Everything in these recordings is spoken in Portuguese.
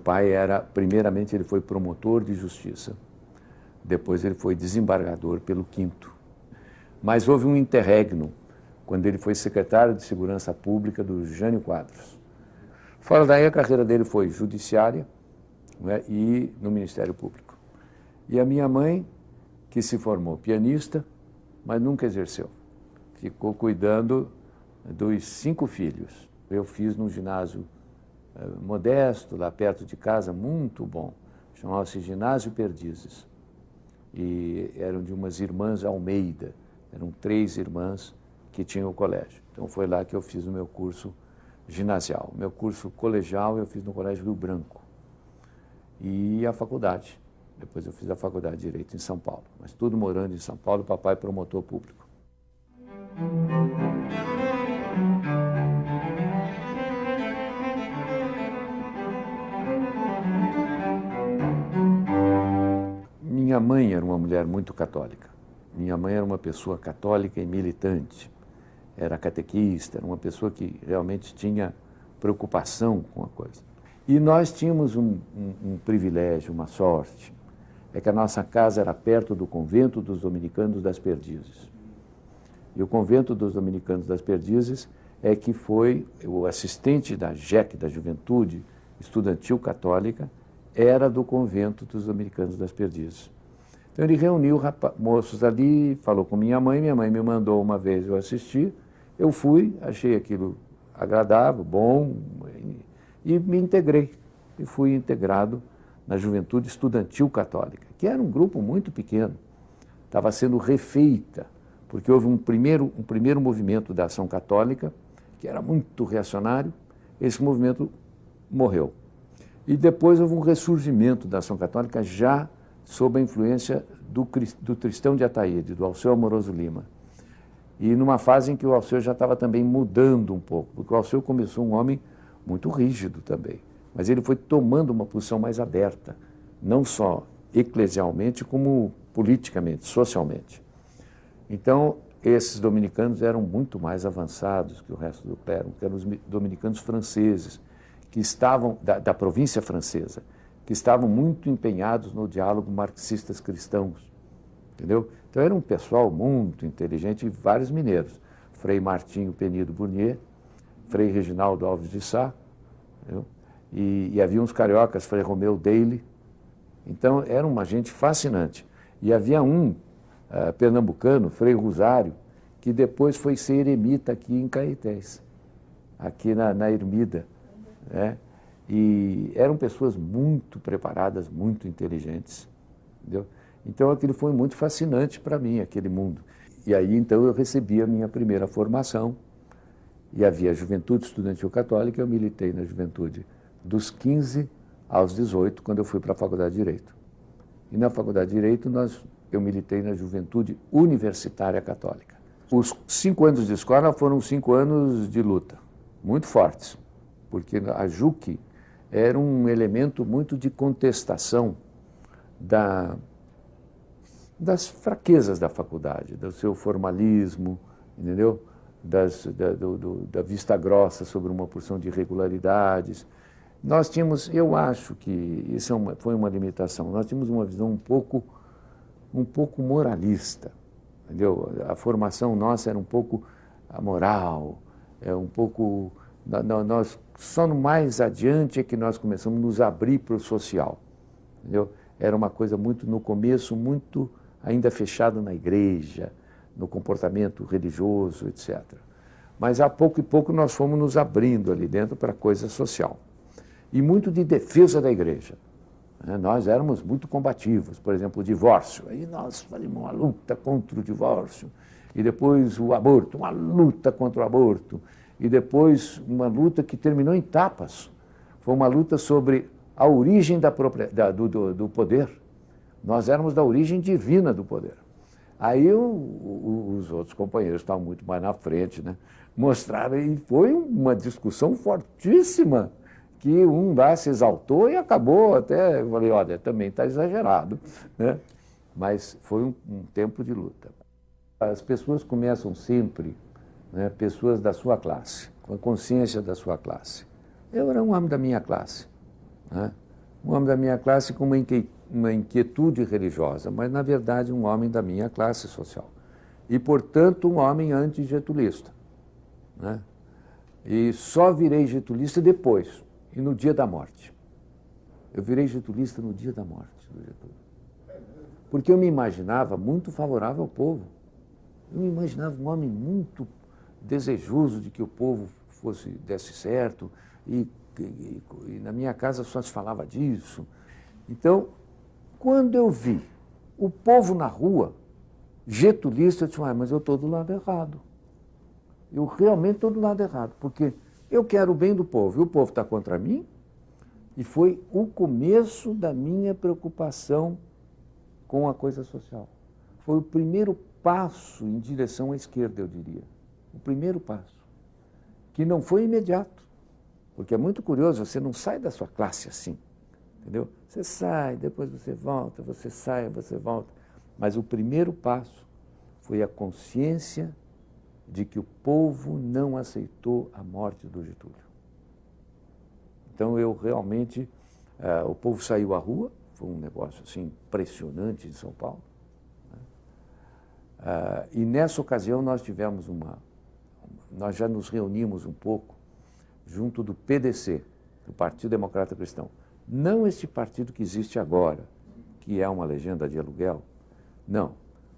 pai era, primeiramente, ele foi promotor de justiça, depois ele foi desembargador pelo 5º. Mas houve um interregno, quando ele foi secretário de Segurança Pública do Jânio Quadros. Fora daí, a carreira dele foi judiciária, né, e no Ministério Público. E a minha mãe, que se formou pianista, mas nunca exerceu. Ficou cuidando dos 5 filhos. Eu fiz num ginásio modesto, lá perto de casa, muito bom. Chamava-se Ginásio Perdizes. E eram de umas irmãs Almeida. Eram 3 irmãs que tinham o colégio. Então foi lá que eu fiz o meu curso ginasial. O meu curso colegial eu fiz no Colégio Rio Branco. E a faculdade. Depois eu fiz a faculdade de Direito em São Paulo. Mas tudo morando em São Paulo, papai promotor público. Minha mãe era uma mulher muito católica. Minha mãe era uma pessoa católica e militante. Era catequista, era uma pessoa que realmente tinha preocupação com a coisa. E nós tínhamos um privilégio, uma sorte. É que a nossa casa era perto do convento dos Dominicanos das Perdizes. E o convento dos Dominicanos das Perdizes é que foi o assistente da JEC, da Juventude Estudantil Católica, era do convento dos Dominicanos das Perdizes. Então ele reuniu moços ali, falou com minha mãe me mandou uma vez eu assistir, eu fui, achei aquilo agradável, bom, e me integrei. E fui integrado na Juventude Estudantil Católica, que era um grupo muito pequeno, estava sendo refeita, porque houve um primeiro movimento da Ação Católica, que era muito reacionário, esse movimento morreu. E depois houve um ressurgimento da Ação Católica já sob a influência do Tristão de Ataíde, do Alceu Amoroso Lima. E numa fase em que o Alceu já estava também mudando um pouco, porque o Alceu começou um homem muito rígido também, mas ele foi tomando uma posição mais aberta, não só eclesialmente, como politicamente, socialmente. Então, esses dominicanos eram muito mais avançados que o resto do clero, que eram os dominicanos franceses, que estavam, da província francesa, que estavam muito empenhados no diálogo marxistas cristãos, entendeu? Então era um pessoal muito inteligente e vários mineiros. Frei Martinho Penido Burnier, Frei Reginaldo Alves de Sá, entendeu? E havia uns cariocas, Frei Romeu Daly. Então era uma gente fascinante. E havia um pernambucano, Frei Rosário, que depois foi ser eremita aqui em Caetés, aqui na Ermida, né? E eram pessoas muito preparadas, muito inteligentes, entendeu? Então aquilo foi muito fascinante para mim, aquele mundo. E aí então eu recebi a minha primeira formação, e havia a Juventude Estudantil Católica, eu militei na Juventude dos 15 aos 18, quando eu fui para a Faculdade de Direito. E na Faculdade de Direito eu militei na Juventude Universitária Católica. Os 5 anos de escola foram 5 anos de luta, muito fortes, porque a JUC era um elemento muito de contestação das fraquezas da faculdade, do seu formalismo, entendeu? Da vista grossa sobre uma porção de irregularidades. Nós tínhamos, eu acho que isso foi uma limitação, nós tínhamos uma visão um pouco moralista, entendeu? A formação nossa era um pouco amoral, um pouco... Nós, só no mais adiante é que nós começamos a nos abrir para o social, entendeu? Era uma coisa muito, no começo, muito ainda fechado na igreja, no comportamento religioso, etc. Mas a pouco e pouco nós fomos nos abrindo ali dentro para a coisa social. E muito de defesa da igreja. Nós éramos muito combativos, por exemplo, o divórcio. Aí nós fazíamos uma luta contra o divórcio. E depois o aborto, uma luta contra o aborto. E depois uma luta que terminou em tapas. Foi uma luta sobre a origem do poder. Nós éramos da origem divina do poder. Aí os outros companheiros estavam muito mais na frente, né? Mostraram, e foi uma discussão fortíssima, que um lá se exaltou e acabou até, eu falei, olha, também está exagerado, né? Mas foi um tempo de luta. As pessoas começam sempre, né, pessoas da sua classe, com a consciência da sua classe. Eu era um homem da minha classe, né? um homem da minha classe com uma inquietude religiosa, mas, na verdade, um homem da minha classe social. E, portanto, um homem anti-getulista, né? E só virei getulista depois, e no dia da morte. Eu virei getulista no dia da morte do Getúlio. Porque eu me imaginava muito favorável ao povo. Eu me imaginava um homem muito desejoso de que o povo desse certo, e na minha casa só se falava disso. Então, quando eu vi o povo na rua, getulista, eu disse, mas eu estou do lado errado. Eu realmente estou do lado errado, porque eu quero o bem do povo, e o povo está contra mim, e foi o começo da minha preocupação com a coisa social. Foi o primeiro passo em direção à esquerda, eu diria. O primeiro passo, que não foi imediato, porque é muito curioso, você não sai da sua classe assim, entendeu? Você sai, depois você volta, você sai, você volta. Mas o primeiro passo foi a consciência de que o povo não aceitou a morte do Getúlio. Então eu realmente, o povo saiu à rua, foi um negócio assim impressionante em São Paulo, né? E nessa ocasião nós tivemos nós já nos reunimos um pouco junto do PDC, do Partido Democrata Cristão. Não este partido que existe agora, que é uma legenda de aluguel, não.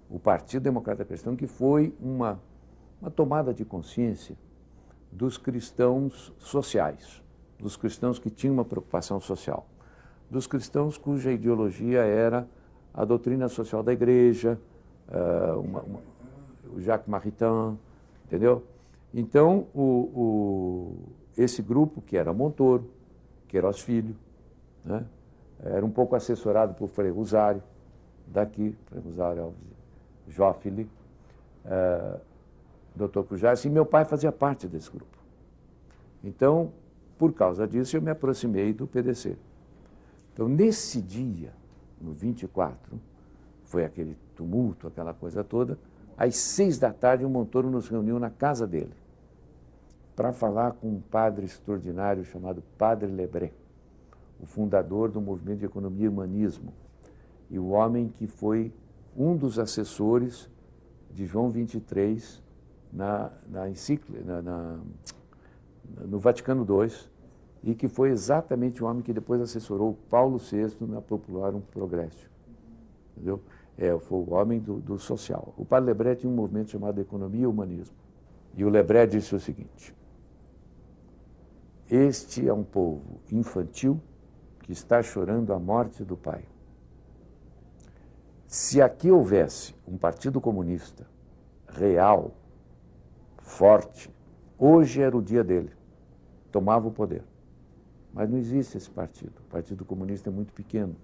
O Partido Democrata Cristão, que foi uma tomada de consciência dos cristãos sociais, dos cristãos que tinham uma preocupação social, dos cristãos cuja ideologia era a doutrina social da igreja, o Jacques Maritain, entendeu? Então, esse grupo, que era Montoro, Queiroz Filho, né, era um pouco assessorado por Frei Rosário, daqui, Frei Rosário Alves Joffre, Dr. Pujares, e meu pai fazia parte desse grupo. Então, por causa disso, eu me aproximei do PDC. Então, nesse dia, no 24, foi aquele tumulto, aquela coisa toda, às 6 da tarde, o Montoro nos reuniu na casa dele para falar com um padre extraordinário chamado Padre Lebré, o fundador do movimento de economia e humanismo, e o homem que foi um dos assessores de João XXIII no Vaticano II, e que foi exatamente o homem que depois assessorou Paulo VI na Popularum Progressio. Entendeu? Foi o homem do social. O padre Lebré tinha um movimento chamado Economia e Humanismo. E o Lebré disse o seguinte: este é um povo infantil que está chorando a morte do pai. Se aqui houvesse um partido comunista real, forte, hoje era o dia dele, tomava o poder. Mas não existe esse partido. O Partido Comunista é muito pequeno.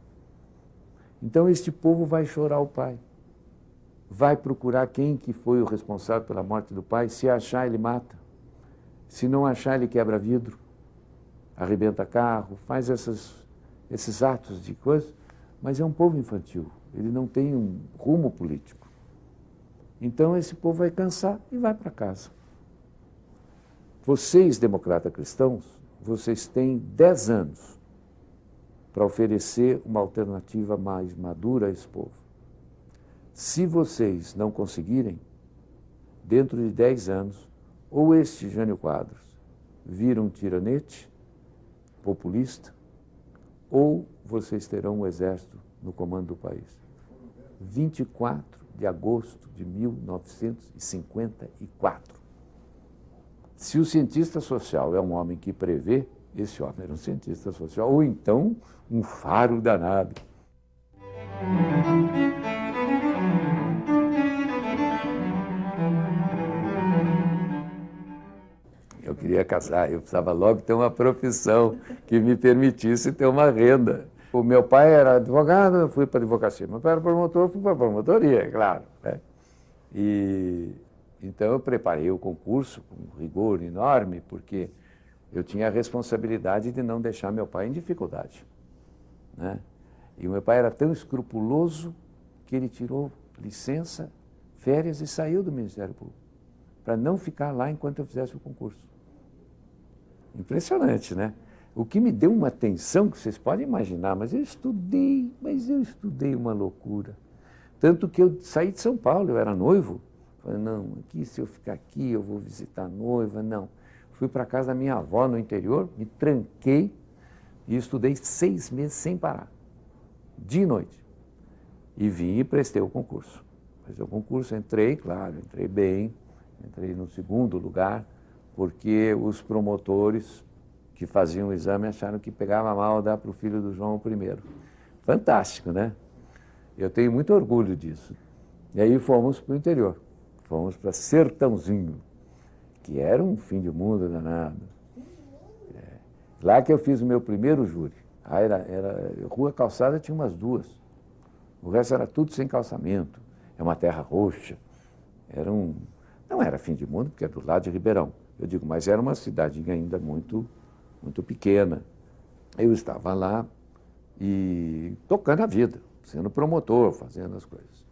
Então este povo vai chorar o pai. Vai procurar quem que foi o responsável pela morte do pai. Se achar, ele mata. Se não achar, ele quebra vidro, arrebenta carro, faz esses atos de coisa. Mas é um povo infantil. Ele não tem um rumo político. Então esse povo vai cansar e vai para casa. Vocês, democratas cristãos, vocês têm 10 anos para oferecer uma alternativa mais madura a esse povo. Se vocês não conseguirem, dentro de 10 anos, ou este Jânio Quadros vira um tiranete populista, ou vocês terão um exército no comando do país. 24 de agosto de 1954. Se o cientista social é um homem que prevê, esse homem era um cientista social, ou então um faro danado. Eu queria casar, eu precisava logo ter uma profissão que me permitisse ter uma renda. O meu pai era advogado, eu fui para a advocacia. Meu pai era promotor, fui para a promotoria, claro, né? Então eu preparei o concurso com um rigor enorme, porque eu tinha a responsabilidade de não deixar meu pai em dificuldade, né? E o meu pai era tão escrupuloso que ele tirou licença, férias e saiu do Ministério Público, para não ficar lá enquanto eu fizesse o concurso. Impressionante, né? O que me deu uma tensão que vocês podem imaginar, mas eu estudei uma loucura. Tanto que eu saí de São Paulo, eu era noivo. Falei, não, aqui, se eu ficar aqui, eu vou visitar a noiva, não. Fui para casa da minha avó no interior, me tranquei e estudei 6 meses sem parar, dia e noite. E vim e prestei o concurso. Prestei o concurso, entrei, claro, entrei bem, entrei no segundo lugar, porque os promotores que faziam o exame acharam que pegava mal dar para o filho do João o primeiro. Fantástico, né? Eu tenho muito orgulho disso. E aí fomos para o interior, fomos para Sertãozinho, que era um fim de mundo danado. Lá que eu fiz o meu primeiro júri. Rua Calçada tinha umas 2. O resto era tudo sem calçamento. É uma terra roxa. Não era fim de mundo, porque é do lado de Ribeirão. Eu digo, mas era uma cidadinha ainda muito pequena. Eu estava lá e tocando a vida, sendo promotor, fazendo as coisas.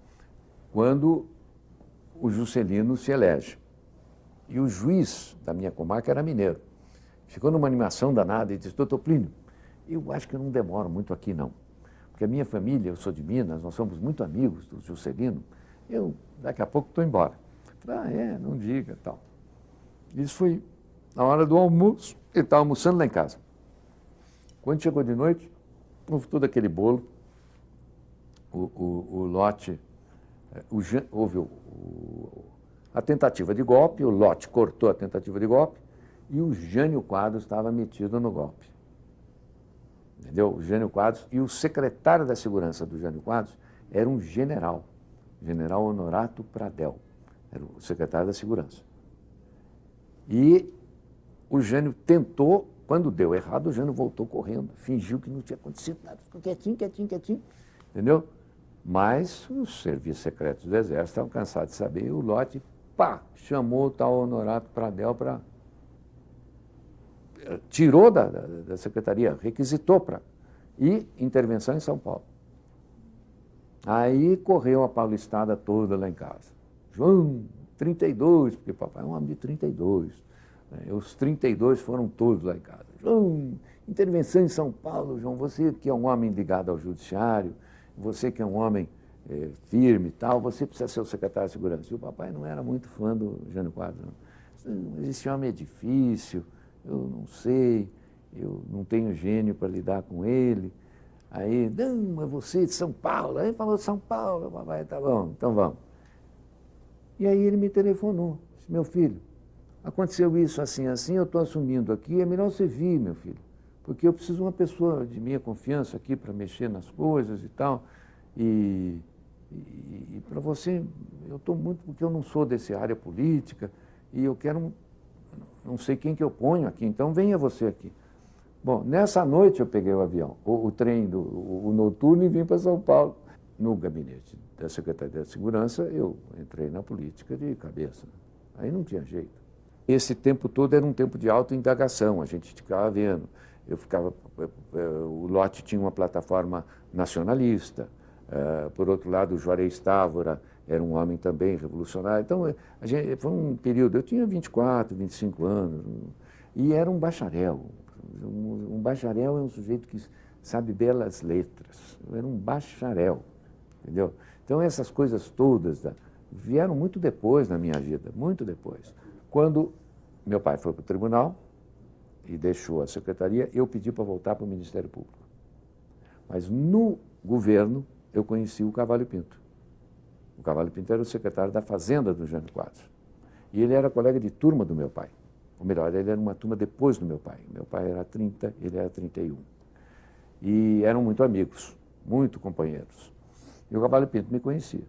Quando o Juscelino se elege. E o juiz da minha comarca era mineiro. Ficou numa animação danada e disse, doutor Plínio, eu acho que eu não demoro muito aqui, não. Porque a minha família, eu sou de Minas, nós somos muito amigos do Juscelino, daqui a pouco estou embora. Falei, não diga, tal. Isso foi na hora do almoço, ele estava almoçando lá em casa. Quando chegou de noite, houve todo aquele bolo, o lote, houve a tentativa de golpe, o lote cortou a tentativa de golpe, e o Jânio Quadros estava metido no golpe. Entendeu? O Jânio Quadros, e o secretário da segurança do Jânio Quadros era um general Honorato Pradel, era o secretário da segurança. E o Jânio tentou, quando deu errado, o Jânio voltou correndo, fingiu que não tinha acontecido nada, ficou quietinho, entendeu? Mas os serviços secretos do Exército estavam cansados de saber, e o lote, chamou o tal Honorato Pradel para... Tirou da secretaria, requisitou para... E intervenção em São Paulo. Aí correu a paulistada toda lá em casa. João, 32, porque papai é um homem de 32. Os 32 foram todos lá em casa. João, intervenção em São Paulo, João, você que é um homem ligado ao judiciário, você que é um homem firme e tal, você precisa ser o secretário de segurança. E o papai não era muito fã do Jânio Quadros, não. Esse homem é difícil, eu não sei, eu não tenho gênio para lidar com ele. Aí, não, é você de São Paulo. Aí falou São Paulo, papai, tá bom, então vamos. E aí ele me telefonou, disse, meu filho, aconteceu isso assim, eu estou assumindo aqui, é melhor você vir, meu filho, porque eu preciso de uma pessoa de minha confiança aqui para mexer nas coisas e tal, e para você, eu estou muito, porque eu não sou dessa área política, e eu quero, não sei quem que eu ponho aqui, então venha você aqui. Bom, nessa noite eu peguei o avião, o trem, o noturno e vim para São Paulo. No gabinete da Secretaria da Segurança, eu entrei na política de cabeça. Aí não tinha jeito. Esse tempo todo era um tempo de autoindagação, a gente ficava vendo. O lote tinha uma plataforma nacionalista, por outro lado, o Juarez Távora era um homem também revolucionário. Então, foi um período, eu tinha 24, 25 anos, e era um bacharel. Um bacharel é um sujeito que sabe belas letras, eu era um bacharel, entendeu? Então, essas coisas todas vieram muito depois na minha vida, muito depois. Quando meu pai foi para o tribunal e deixou a secretaria, eu pedi para voltar para o Ministério Público. Mas no governo, eu conheci o Cavalho Pinto. O Cavalho Pinto era o secretário da Fazenda do Jânio Quadros. E ele era colega de turma do meu pai. Ou melhor, ele era uma turma depois do meu pai. Meu pai era 30, ele era 31. E eram muito amigos, muito companheiros. E o Cavalho Pinto me conhecia.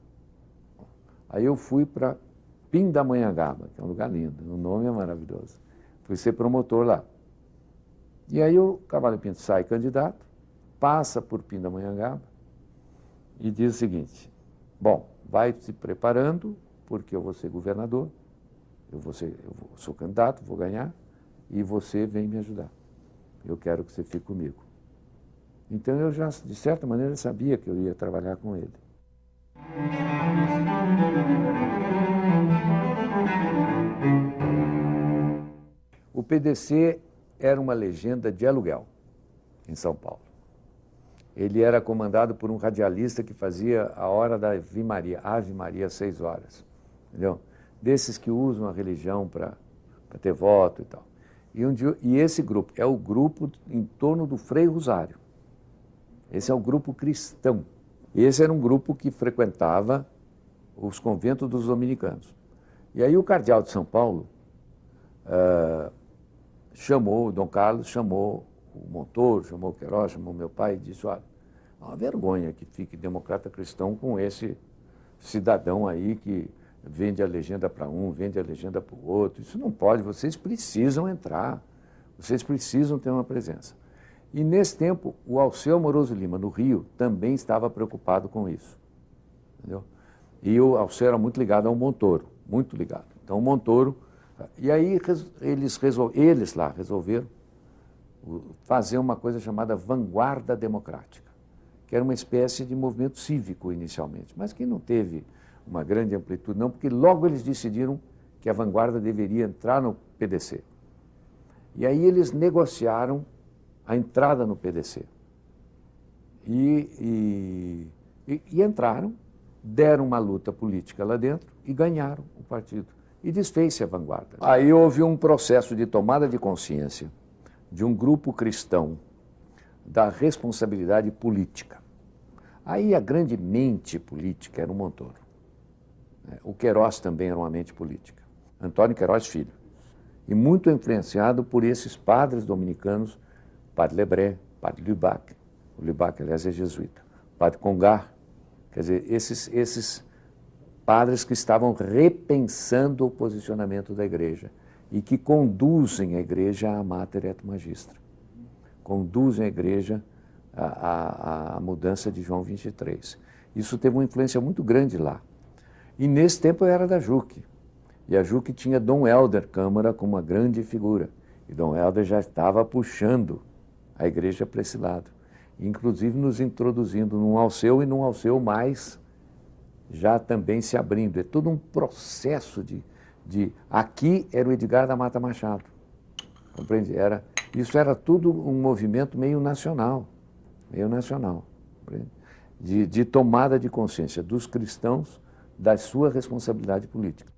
Aí eu fui para Pindamonhangaba, que é um lugar lindo, o nome é maravilhoso. Fui ser promotor lá. E aí o Cavalho Pinto sai candidato, passa por Pindamonhangaba e diz o seguinte, bom, vai se preparando, porque eu vou ser governador, eu sou candidato, vou ganhar, e você vem me ajudar. Eu quero que você fique comigo. Então eu já, de certa maneira, sabia que eu ia trabalhar com ele. O PDC era uma legenda de aluguel em São Paulo. Ele era comandado por um radialista que fazia a hora da Ave Maria, 6 horas. Entendeu? Desses que usam a religião para ter voto e tal. E esse grupo é o grupo em torno do Frei Rosário. Esse é o grupo cristão. Esse era um grupo que frequentava os conventos dos dominicanos. E aí o cardeal de São Paulo chamou, o Dom Carlos chamou o Montoro, chamou o Queiroz, chamou meu pai e disse, olha, é uma vergonha que fique democrata cristão com esse cidadão aí que vende a legenda para um, vende a legenda para o outro. Isso não pode, vocês precisam entrar, vocês precisam ter uma presença. E nesse tempo, o Alceu Moroso Lima, no Rio, também estava preocupado com isso. Entendeu? E o Alceu era muito ligado ao Montoro, muito ligado. Então o Montoro... E aí eles lá resolveram fazer uma coisa chamada Vanguarda Democrática, que era uma espécie de movimento cívico inicialmente, mas que não teve uma grande amplitude não, porque logo eles decidiram que a vanguarda deveria entrar no PDC. E aí eles negociaram a entrada no PDC. E entraram, deram uma luta política lá dentro e ganharam o partido. E desfez-se a vanguarda. Aí houve um processo de tomada de consciência de um grupo cristão da responsabilidade política. Aí a grande mente política era o Montoro. O Queiroz também era uma mente política. Antônio Queiroz Filho. E muito influenciado por esses padres dominicanos, Padre Lebré, Padre Lubac. O Lubac, aliás, é jesuíta. Padre Congar. Quer dizer, esses padres que estavam repensando o posicionamento da igreja e que conduzem a igreja à Mater et Magistra. Conduzem a igreja à mudança de João 23. Isso teve uma influência muito grande lá. E nesse tempo eu era da JUC. E a JUC tinha Dom Helder Câmara como uma grande figura. E Dom Helder já estava puxando a igreja para esse lado. Inclusive nos introduzindo num Alceu e num Alceu mais já também se abrindo. É todo um processo de... Aqui era o Edgar da Mata Machado. Compreende? Isso era tudo um movimento meio nacional. Meio nacional. De tomada de consciência dos cristãos da sua responsabilidade política.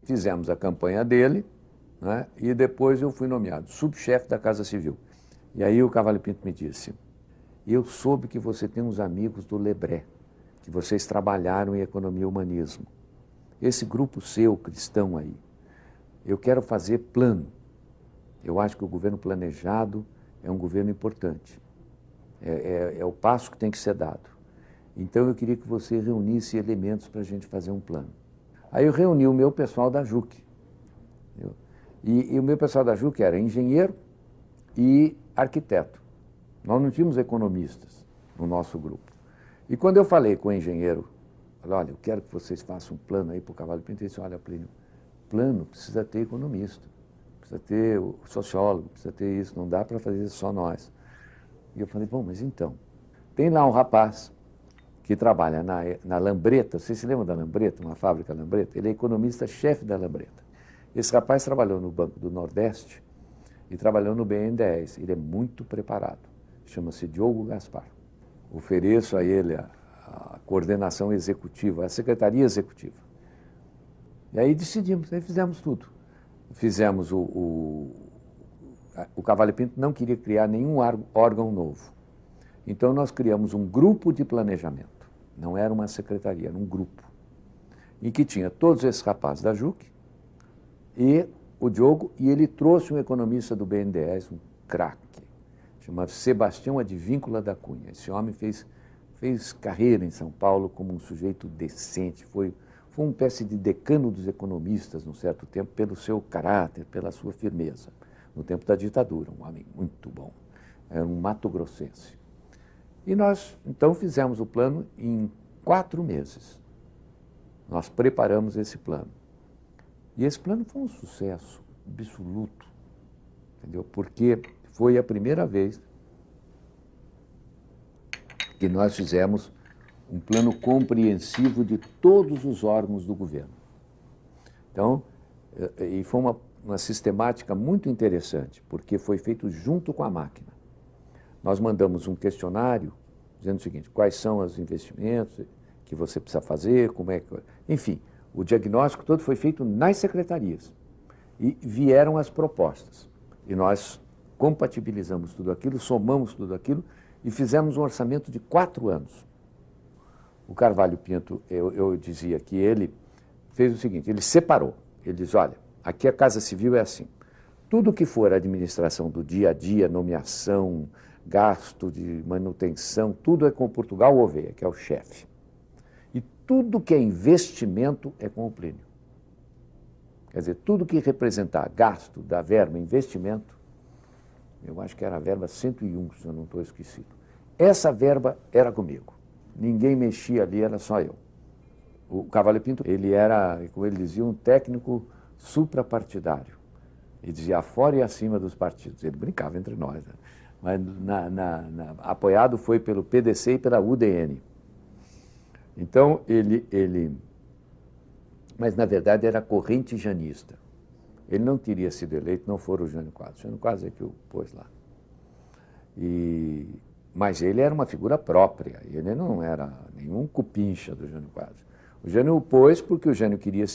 Fizemos a campanha dele, né, e depois eu fui nomeado subchefe da Casa Civil. E aí o Cavalli Pinto me disse, eu soube que você tem uns amigos do Lebré, que vocês trabalharam em economia e humanismo. Esse grupo seu, cristão aí, eu quero fazer plano. Eu acho que o governo planejado é um governo importante. É o passo que tem que ser dado. Então eu queria que você reunisse elementos para a gente fazer um plano. Aí eu reuni o meu pessoal da JUC. E o meu pessoal da JUC era engenheiro e arquiteto. Nós não tínhamos economistas no nosso grupo. E quando eu falei com o engenheiro, falei, olha, eu quero que vocês façam um plano aí para o Cavalli Pinto, ele disse, olha, Plínio, plano precisa ter economista, precisa ter o sociólogo, precisa ter isso, não dá para fazer só nós. E eu falei, bom, mas então, tem lá um rapaz que trabalha na Lambreta, vocês se lembram da Lambreta, uma fábrica Lambreta? Ele é economista-chefe da Lambreta. Esse rapaz trabalhou no Banco do Nordeste e trabalhou no BNDES. Ele é muito preparado. Chama-se Diogo Gaspar. Ofereço a ele a coordenação executiva, a secretaria executiva. E aí decidimos, aí fizemos tudo. Fizemos o Cavalli Pinto não queria criar nenhum órgão novo. Então nós criamos um grupo de planejamento. Não era uma secretaria, era um grupo. Em que tinha todos esses rapazes da JUC e o Diogo, e ele trouxe um economista do BNDES, um craque, chamado Sebastião Advíncula da Cunha. Esse homem fez carreira em São Paulo como um sujeito decente, foi uma espécie de decano dos economistas, num certo tempo, pelo seu caráter, pela sua firmeza. No tempo da ditadura, um homem muito bom. Era um mato-grossense. E nós, então, fizemos o plano em 4 meses. Nós preparamos esse plano. E esse plano foi um sucesso absoluto, entendeu? Porque foi a primeira vez que nós fizemos um plano compreensivo de todos os órgãos do governo. Então, e foi uma sistemática muito interessante, porque foi feito junto com a máquina. Nós mandamos um questionário dizendo o seguinte: quais são os investimentos que você precisa fazer, como é que... Enfim, o diagnóstico todo foi feito nas secretarias. E vieram as propostas. E nós compatibilizamos tudo aquilo, somamos tudo aquilo e fizemos um orçamento de 4 anos. O Carvalho Pinto, eu dizia que ele fez o seguinte: ele separou. Ele diz: olha, aqui a Casa Civil é assim. Tudo que for administração do dia a dia, nomeação, gasto de manutenção, tudo é com Portugal Gouveia, que é o chefe. E tudo que é investimento é com o Plínio. Quer dizer, tudo que representar gasto da verba investimento, eu acho que era a verba 101, se eu não estou esquecido. Essa verba era comigo. Ninguém mexia ali, era só eu. O Carvalho Pinto, ele era, como ele dizia, um técnico suprapartidário. Ele dizia afora e acima dos partidos. Ele brincava entre nós, né? Mas apoiado foi pelo PDC e pela UDN. Então, mas na verdade era corrente janista. Ele não teria sido eleito, não for o Jânio Quadros. O Jânio Quadros é que o pôs lá. Mas ele era uma figura própria, ele não era nenhum cupincha do Jânio Quadros. O Jânio o pôs porque o Jânio queria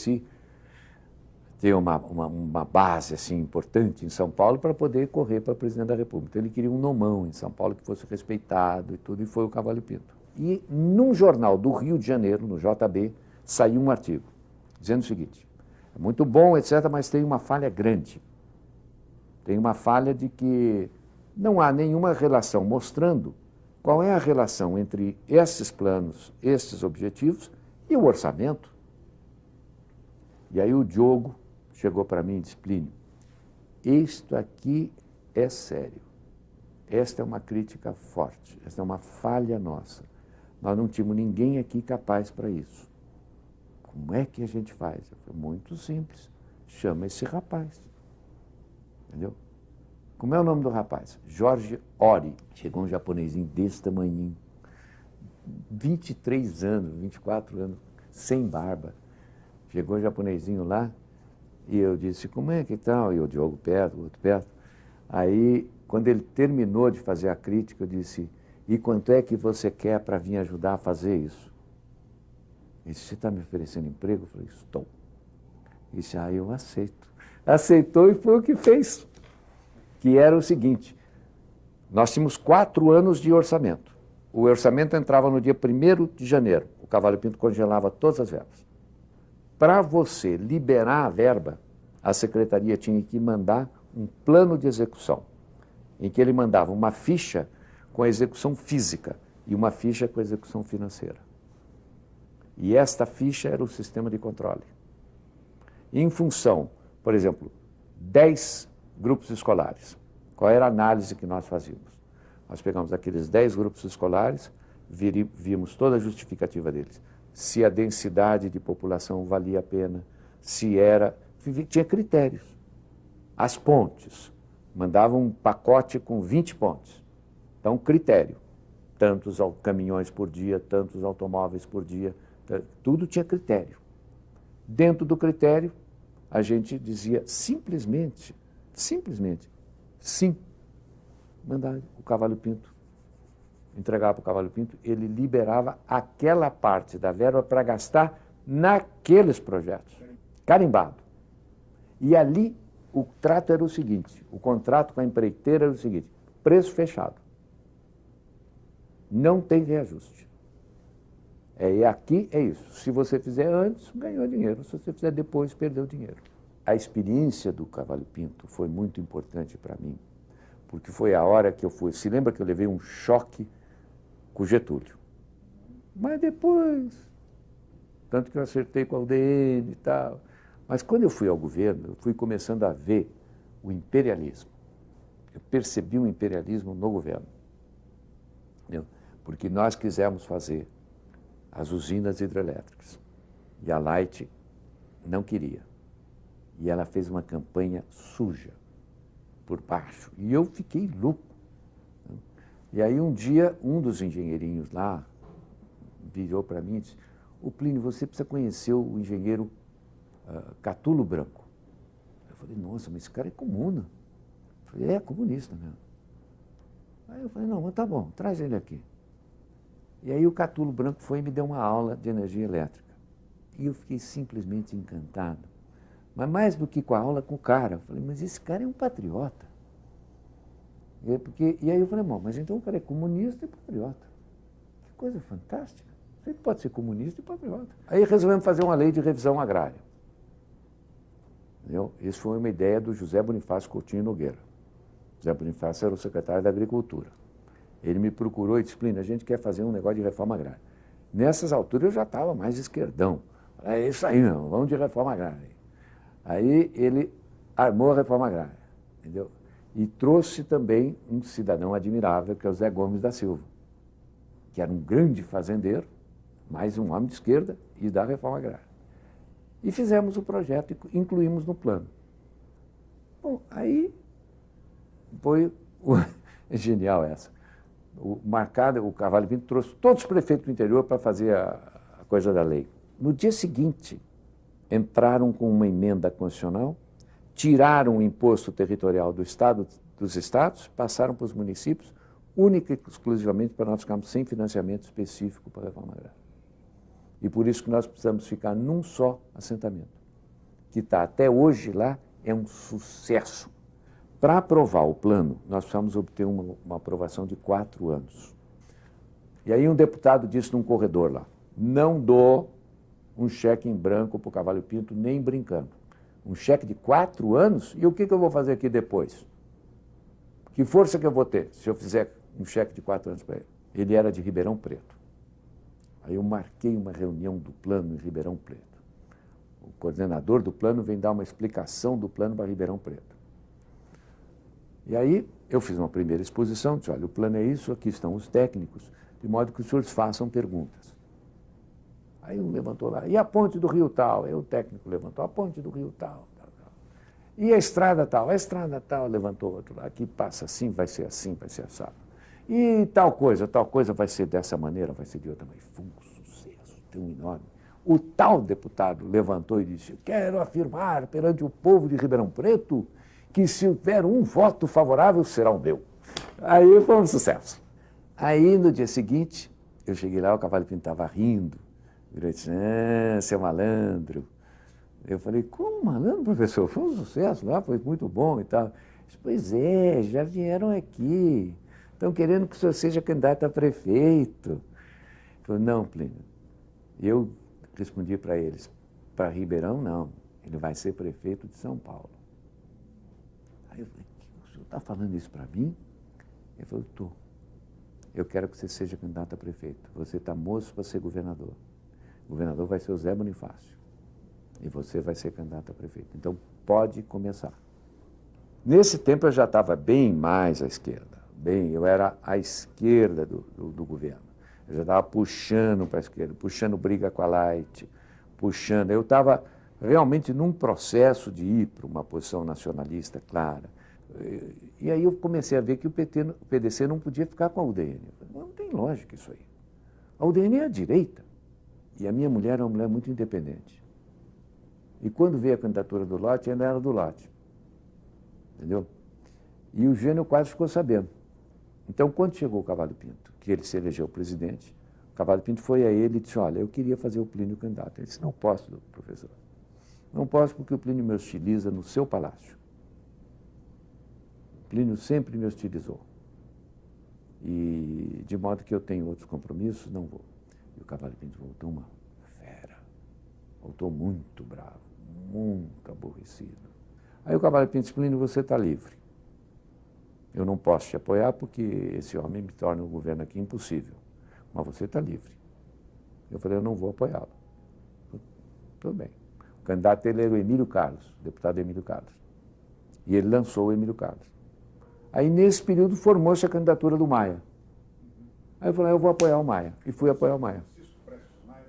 ter uma base assim, importante em São Paulo para poder correr para presidente da República. Então ele queria um nomão em São Paulo que fosse respeitado e tudo, e foi o Carvalho Pinto. E num jornal do Rio de Janeiro, no JB, saiu um artigo dizendo o seguinte: é muito bom, etc., mas tem uma falha grande. Tem uma falha de que não há nenhuma relação mostrando qual é a relação entre esses planos, esses objetivos e o orçamento. E aí o Diogo chegou para mim e disse: Plínio, isto aqui é sério. Esta é uma crítica forte, esta é uma falha nossa. Nós não tínhamos ninguém aqui capaz para isso. Como é que a gente faz? Eu falei: muito simples, chama esse rapaz. Entendeu? Como é o nome do rapaz? Jorge Ori. Chegou um japonesinho desse tamanhinho, 23 anos, 24 anos, sem barba. Chegou um japonesinho lá e eu disse: como é que tal? E o Diogo perto, o outro perto. Aí, quando ele terminou de fazer a crítica, eu disse: e quanto é que você quer para vir ajudar a fazer isso? Ele disse: você está me oferecendo emprego? Eu falei: estou. Ele disse: eu aceito. Aceitou e foi o que fez. Que era o seguinte: nós tínhamos 4 anos de orçamento. O orçamento entrava no dia 1º de janeiro. O Carvalho Pinto congelava todas as verbas. Para você liberar a verba, a secretaria tinha que mandar um plano de execução, em que ele mandava uma ficha com a execução física e uma ficha com a execução financeira. E esta ficha era o sistema de controle. Em função, por exemplo, 10 grupos escolares, qual era a análise que nós fazíamos? Nós pegamos aqueles 10 grupos escolares, víamos toda a justificativa deles. Se a densidade de população valia a pena, se era... Tinha critérios. As pontes, mandavam um pacote com 20 pontes. Então, critério. Tantos caminhões por dia, tantos automóveis por dia, tudo tinha critério. Dentro do critério, a gente dizia simplesmente, sim, mandar o Carvalho Pinto. Entregava para o Carvalho Pinto, ele liberava aquela parte da verba para gastar naqueles projetos, carimbado. E ali o trato era o seguinte, o contrato com a empreiteira era o seguinte: preço fechado, não tem reajuste. E aqui é isso, se você fizer antes, ganhou dinheiro, se você fizer depois, perdeu dinheiro. A experiência do Carvalho Pinto foi muito importante para mim, porque foi a hora que eu fui... Se lembra que eu levei um choque com o Getúlio? Mas depois, tanto que eu acertei com a UDN e tal. Mas quando eu fui ao governo, eu fui começando a ver o imperialismo. Eu percebi o imperialismo no governo. Entendeu? Porque nós quisemos fazer as usinas hidrelétricas. E a Light não queria. E ela fez uma campanha suja, por baixo. E eu fiquei louco. E aí um dia, um dos engenheirinhos lá virou para mim e disse: "Ô Plínio, você precisa conhecer o engenheiro Catulo Branco." Eu falei: "Nossa, mas esse cara é comuna." Eu falei: "É comunista mesmo." Aí eu falei: "Não, mas tá bom, traz ele aqui." E aí o Catulo Branco foi e me deu uma aula de energia elétrica. E eu fiquei simplesmente encantado. Mas mais do que com a aula, com o cara. Eu falei: "Mas esse cara é um patriota." E aí eu falei: "Bom, mas então o cara é comunista e patriota. Que coisa fantástica. Você pode ser comunista e patriota." Aí resolvemos fazer uma lei de revisão agrária. Entendeu? Isso foi uma ideia do José Bonifácio Coutinho Nogueira. José Bonifácio era o secretário da Agricultura. Ele me procurou e disse: "Plínio, a gente quer fazer um negócio de reforma agrária." Nessas alturas eu já estava mais esquerdão. É isso aí, não, vamos de reforma agrária. Aí ele armou a reforma agrária, entendeu? E trouxe também um cidadão admirável, que é o Zé Gomes da Silva, que era um grande fazendeiro, mais um homem de esquerda e da reforma agrária. E fizemos o projeto e incluímos no plano. Bom, aí foi é genial essa. O Carvalho Pinto trouxe todos os prefeitos do interior para fazer a coisa da lei. No dia seguinte, entraram com uma emenda constitucional, tiraram o imposto territorial dos estados, passaram para os municípios, única e exclusivamente para nós ficarmos sem financiamento específico para a reforma agrária. E por isso que nós precisamos ficar num só assentamento, que está até hoje lá, é um sucesso. Para aprovar o plano, nós precisamos obter uma aprovação de 4 anos. E aí um deputado disse num corredor lá: "Não dou um cheque em branco para o Carvalho Pinto, nem brincando. Um cheque de 4 anos? E o que eu vou fazer aqui depois? Que força que eu vou ter se eu fizer um cheque de 4 anos para ele?" Ele era de Ribeirão Preto. Aí eu marquei uma reunião do plano em Ribeirão Preto. O coordenador do plano vem dar uma explicação do plano para Ribeirão Preto. E aí eu fiz uma primeira exposição, disse: "Olha, o plano é isso, aqui estão os técnicos, de modo que os senhores façam perguntas." Aí um levantou lá: "E a ponte do rio tal?" Aí o técnico levantou: "A ponte do rio tal, tal, tal." "E a estrada tal?" "A estrada tal." Levantou outro lá: "Aqui passa assim, vai ser assado." "E tal coisa vai ser dessa maneira, vai ser de outra maneira." Foi um sucesso tão enorme. O tal deputado levantou e disse: "Quero afirmar perante o povo de Ribeirão Preto que se houver um voto favorável, será o meu." Aí foi um sucesso. Aí no dia seguinte, eu cheguei lá, o Carvalho Pinto estava rindo. Ele disse: "Ah, seu malandro." Eu falei: "Como malandro, professor? Foi um sucesso lá, foi muito bom e tal." Ele disse: "Pois é, já vieram aqui. Estão querendo que o senhor seja candidato a prefeito." Eu falei: "Não, Plínio." Eu respondi para eles: "Para Ribeirão, não. Ele vai ser prefeito de São Paulo." Aí eu falei: "O senhor está falando isso para mim?" Ele falou: "Estou. Eu quero que você seja candidato a prefeito. Você está moço para ser governador. O governador vai ser o Zé Bonifácio. E você vai ser candidato a prefeito. Então, pode começar." Nesse tempo, eu já estava bem mais à esquerda. Eu era à esquerda do governo. Eu já estava puxando para a esquerda, puxando briga com a Light, puxando. Eu estava realmente num processo de ir para uma posição nacionalista clara. E aí eu comecei a ver que o PDC não podia ficar com a UDN. Eu falei: "Não tem lógica isso aí. A UDN é a direita." E a minha mulher era uma mulher muito independente. E quando veio a candidatura do Lote, ainda era do Lote. Entendeu? E o Jânio quase ficou sabendo. Então, quando chegou o Carvalho Pinto, que ele se elegeu presidente, o Carvalho Pinto foi a ele e disse: "Olha, eu queria fazer o Plínio candidato." Ele disse: "Não posso, professor. Não posso porque o Plínio me hostiliza no seu palácio. O Plínio sempre me hostilizou. E de modo que eu tenho outros compromissos, não vou." E o Carvalho Pinto voltou uma fera. Voltou muito bravo, muito aborrecido. Aí o Carvalho Pinto disse: "Plínio, você está livre. Eu não posso te apoiar porque esse homem me torna o governo aqui impossível. Mas você está livre." Eu falei: "Eu não vou apoiá-lo." Tudo bem. O candidato dele era o Emílio Carlos, o deputado Emílio Carlos. E ele lançou o Emílio Carlos. Aí, nesse período, formou-se a candidatura do Maia. Aí eu falei: "Eu vou apoiar o Maia." E fui apoiar o Maia.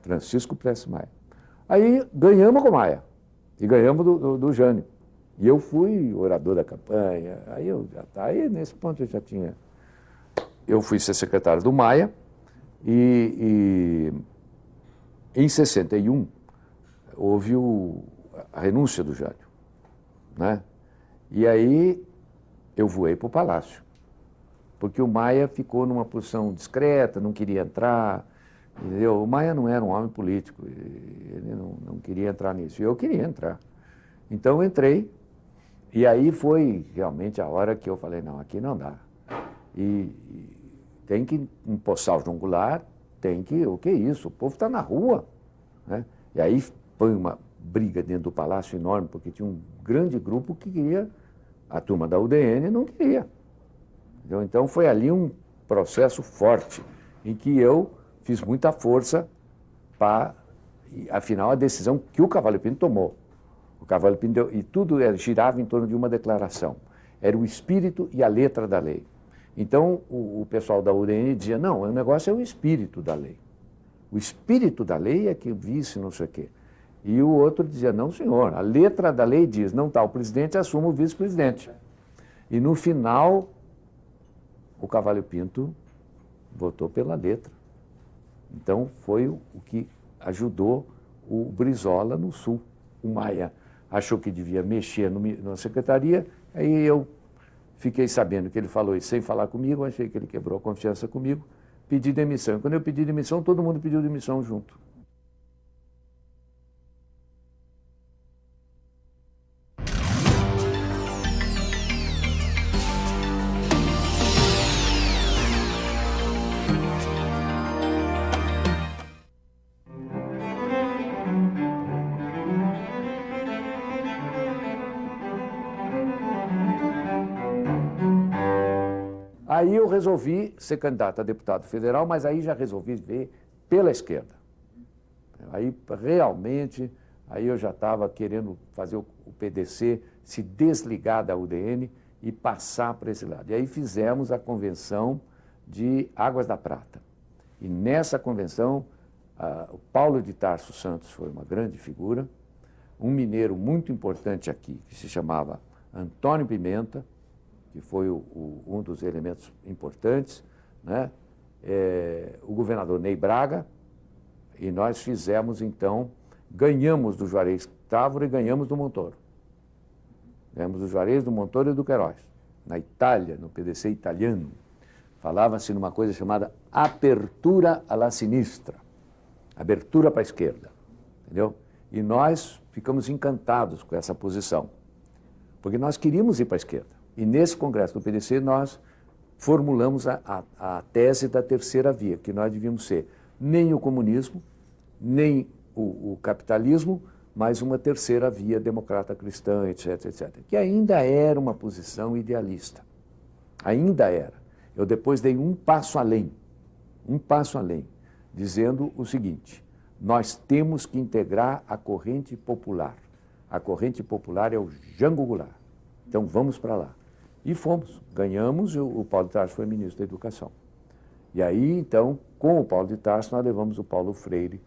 Francisco Prestes Maia. Aí ganhamos com o Maia e ganhamos do Jânio. E eu fui orador da campanha, aí nesse ponto eu já tinha... Eu fui ser secretário do Maia e em 61 houve a renúncia do Jânio, né? E aí eu voei para o Palácio, porque o Maia ficou numa posição discreta, não queria entrar, entendeu? O Maia não era um homem político, ele não queria entrar nisso, e eu queria entrar. Então eu entrei, e aí foi realmente a hora que eu falei, não, aqui não dá. E tem que empossar o João Goulart, tem que, o que é isso? O povo está na rua, né? E aí foi uma briga dentro do Palácio enorme, porque tinha um grande grupo que queria, a turma da UDN não queria. Entendeu? Então foi ali um processo forte, em que eu fiz muita força para, afinal, a decisão que o Cavallo Pinto tomou. O Cavallo Pinto, e tudo girava em torno de uma declaração. Era o espírito e a letra da lei. Então, o pessoal da UDN dizia, não, o negócio é o espírito da lei. O espírito da lei é que vice não sei o quê. E o outro dizia, não, senhor, a letra da lei diz, não está o presidente, assuma o vice-presidente. E no final, o Cavallo Pinto votou pela letra. Então, foi o que ajudou o Brizola no Sul. O Maia achou que devia mexer na secretaria, aí eu fiquei sabendo que ele falou isso sem falar comigo, achei que ele quebrou a confiança comigo, pedi demissão. E quando eu pedi demissão, todo mundo pediu demissão junto. Aí eu resolvi ser candidato a deputado federal, mas aí já resolvi ver pela esquerda. Aí realmente, aí eu já estava querendo fazer o PDC se desligar da UDN e passar para esse lado. E aí fizemos a convenção de Águas da Prata. E nessa convenção, o Paulo de Tarso Santos foi uma grande figura, um mineiro muito importante aqui, que se chamava Antônio Pimenta, que foi um dos elementos importantes, né? O governador Ney Braga, e nós fizemos, então, ganhamos do Juarez Távora e ganhamos do Montoro. Ganhamos do Juarez, do Montoro e do Queiroz. Na Itália, no PDC italiano, falava-se numa coisa chamada apertura alla sinistra, abertura para a esquerda, entendeu? E nós ficamos encantados com essa posição, porque nós queríamos ir para a esquerda. E nesse congresso do PDC nós formulamos a tese da terceira via, que nós devíamos ser nem o comunismo, nem o capitalismo, mas uma terceira via democrata cristã, etc, etc. Que ainda era uma posição idealista. Ainda era. Eu depois dei um passo além, dizendo o seguinte, nós temos que integrar a corrente popular. A corrente popular é o Jango Goulart. Então vamos para lá. E fomos, ganhamos, e o Paulo de Tarso foi ministro da Educação. E aí, então, com o Paulo de Tarso, nós levamos o Paulo Freire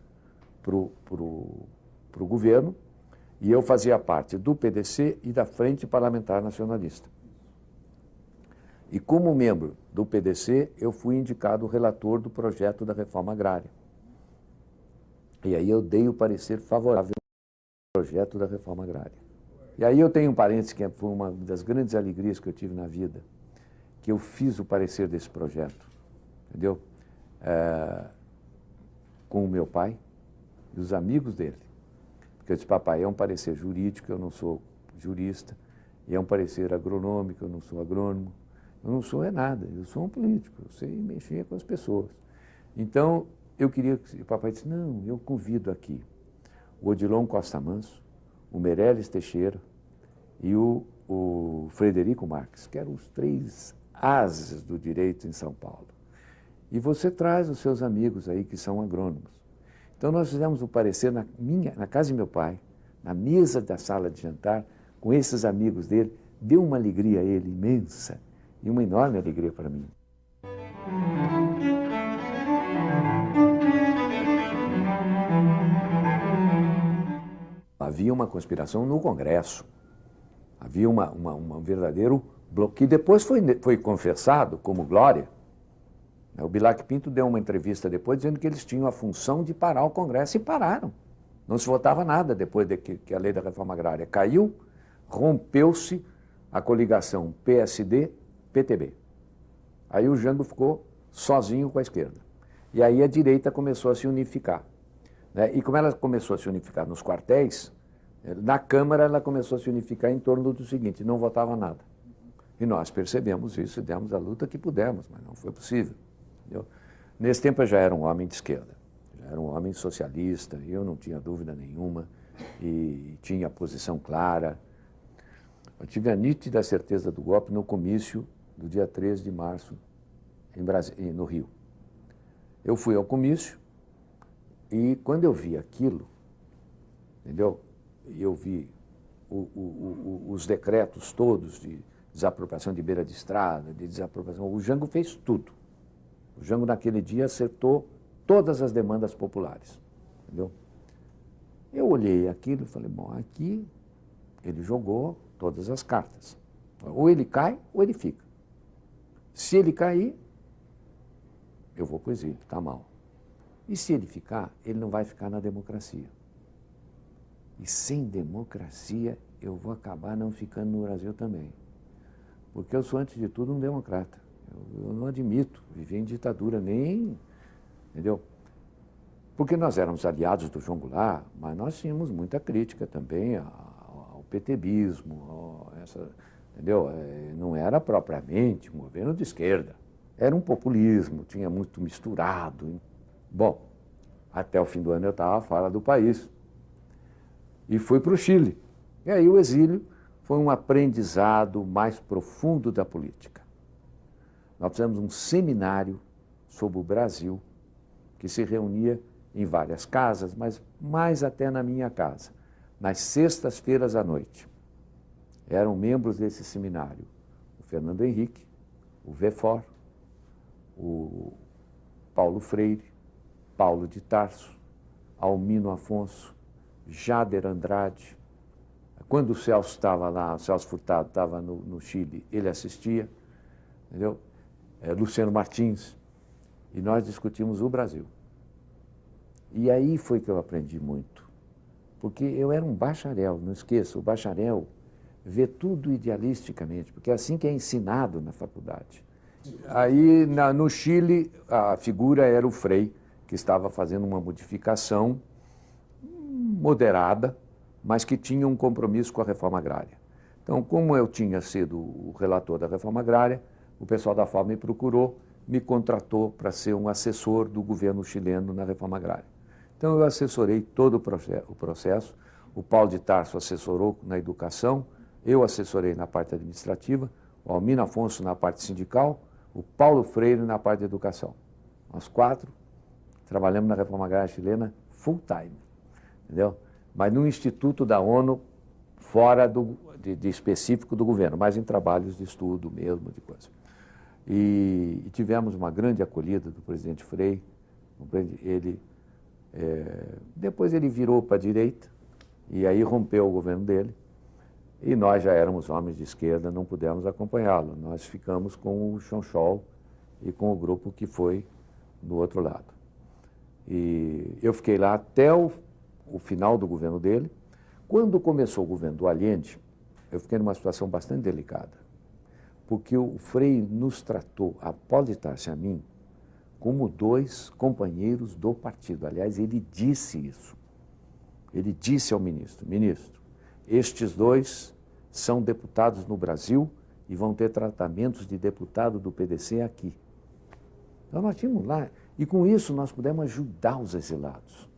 para o governo, e eu fazia parte do PDC e da Frente Parlamentar Nacionalista. E como membro do PDC, eu fui indicado relator do projeto da reforma agrária. E aí eu dei o parecer favorável ao projeto da reforma agrária. E aí eu tenho um parênteses que foi uma das grandes alegrias que eu tive na vida, que eu fiz o parecer desse projeto, entendeu? Com o meu pai e os amigos dele. Porque eu disse, papai, é um parecer jurídico, eu não sou jurista, e é um parecer agronômico, eu não sou agrônomo, eu não sou nada, eu sou um político, eu sei mexer com as pessoas. Então, eu queria que o papai disse, não, eu convido aqui o Odilon Costa Manso, o Meirelles Teixeira e o Frederico Marques, que eram os três ases do direito em São Paulo. E você traz os seus amigos aí que são agrônomos. Então nós fizemos um parecer na casa de meu pai, na mesa da sala de jantar, com esses amigos dele, deu uma alegria a ele imensa e uma enorme alegria para mim. uma conspiração no Congresso. Havia um verdadeiro bloco, que depois foi confessado como glória. O Bilac Pinto deu uma entrevista depois dizendo que eles tinham a função de parar o Congresso, e pararam. Não se votava nada depois de que a lei da reforma agrária caiu, rompeu-se a coligação PSD-PTB. Aí o Jango ficou sozinho com a esquerda. E aí a direita começou a se unificar. Né? E como ela começou a se unificar nos quartéis, na Câmara ela começou a se unificar em torno do seguinte: não votava nada. E nós percebemos isso e demos a luta que pudemos, mas não foi possível. Entendeu? Nesse tempo eu já era um homem de esquerda, já era um homem socialista, e eu não tinha dúvida nenhuma, e tinha a posição clara. Eu tive a nítida certeza do golpe no comício do dia 13 de março no Rio. Eu fui ao comício e quando eu vi aquilo, entendeu? Eu vi os decretos todos de desapropriação de beira de estrada, de desapropriação. O Jango fez tudo. O Jango naquele dia acertou todas as demandas populares, entendeu? Eu olhei aquilo e falei, bom, aqui ele jogou todas as cartas. Ou ele cai ou ele fica. Se ele cair, eu vou para o exílio, está mal. E se ele ficar, ele não vai ficar na democracia. E sem democracia, eu vou acabar não ficando no Brasil também. Porque eu sou, antes de tudo, um democrata. Eu não admito viver em ditadura, nem... Entendeu? Porque nós éramos aliados do João Goulart, mas nós tínhamos muita crítica também ao petebismo, entendeu? Não era propriamente um governo de esquerda. Era um populismo, tinha muito misturado. Bom, até o fim do ano eu estava fora do país. E fui para o Chile. E aí o exílio foi um aprendizado mais profundo da política. Nós fizemos um seminário sobre o Brasil, que se reunia em várias casas, mas mais até na minha casa, nas sextas-feiras à noite. Eram membros desse seminário o Fernando Henrique, o Vefor, o Paulo Freire, Paulo de Tarso, Almino Afonso, Jader Andrade. Quando o Celso estava lá, o Celso Furtado estava no Chile, ele assistia, entendeu? Luciano Martins, e nós discutimos o Brasil. E aí foi que eu aprendi muito, porque eu era um bacharel, não esqueça, o bacharel vê tudo idealisticamente, porque é assim que é ensinado na faculdade. Aí, no Chile, a figura era o Frei, que estava fazendo uma modificação moderada, mas que tinha um compromisso com a reforma agrária. Então, como eu tinha sido o relator da reforma agrária, o pessoal da FAO me procurou, me contratou para ser um assessor do governo chileno na reforma agrária. Então, eu assessorei todo o processo, o Paulo de Tarso assessorou na educação, eu assessorei na parte administrativa, o Almino Afonso na parte sindical, o Paulo Freire na parte de educação. Nós quatro trabalhamos na reforma agrária chilena full time, entendeu? Mas no Instituto da ONU, fora de específico do governo, mas em trabalhos de estudo mesmo, de coisa. E tivemos uma grande acolhida do presidente Frei. Depois ele virou para a direita, e aí rompeu o governo dele, e nós já éramos homens de esquerda, não pudemos acompanhá-lo. Nós ficamos com o Chonchol e com o grupo que foi do outro lado. E eu fiquei lá até o final do governo dele. Quando começou o governo do Allende, eu fiquei numa situação bastante delicada, porque o Frei nos tratou, a Paulo de Tarso e a mim, como dois companheiros do partido. Aliás, ele disse isso. Ele disse ao ministro, estes dois são deputados no Brasil e vão ter tratamentos de deputado do PDC aqui. Então nós tínhamos lá, e com isso nós pudemos ajudar os exilados.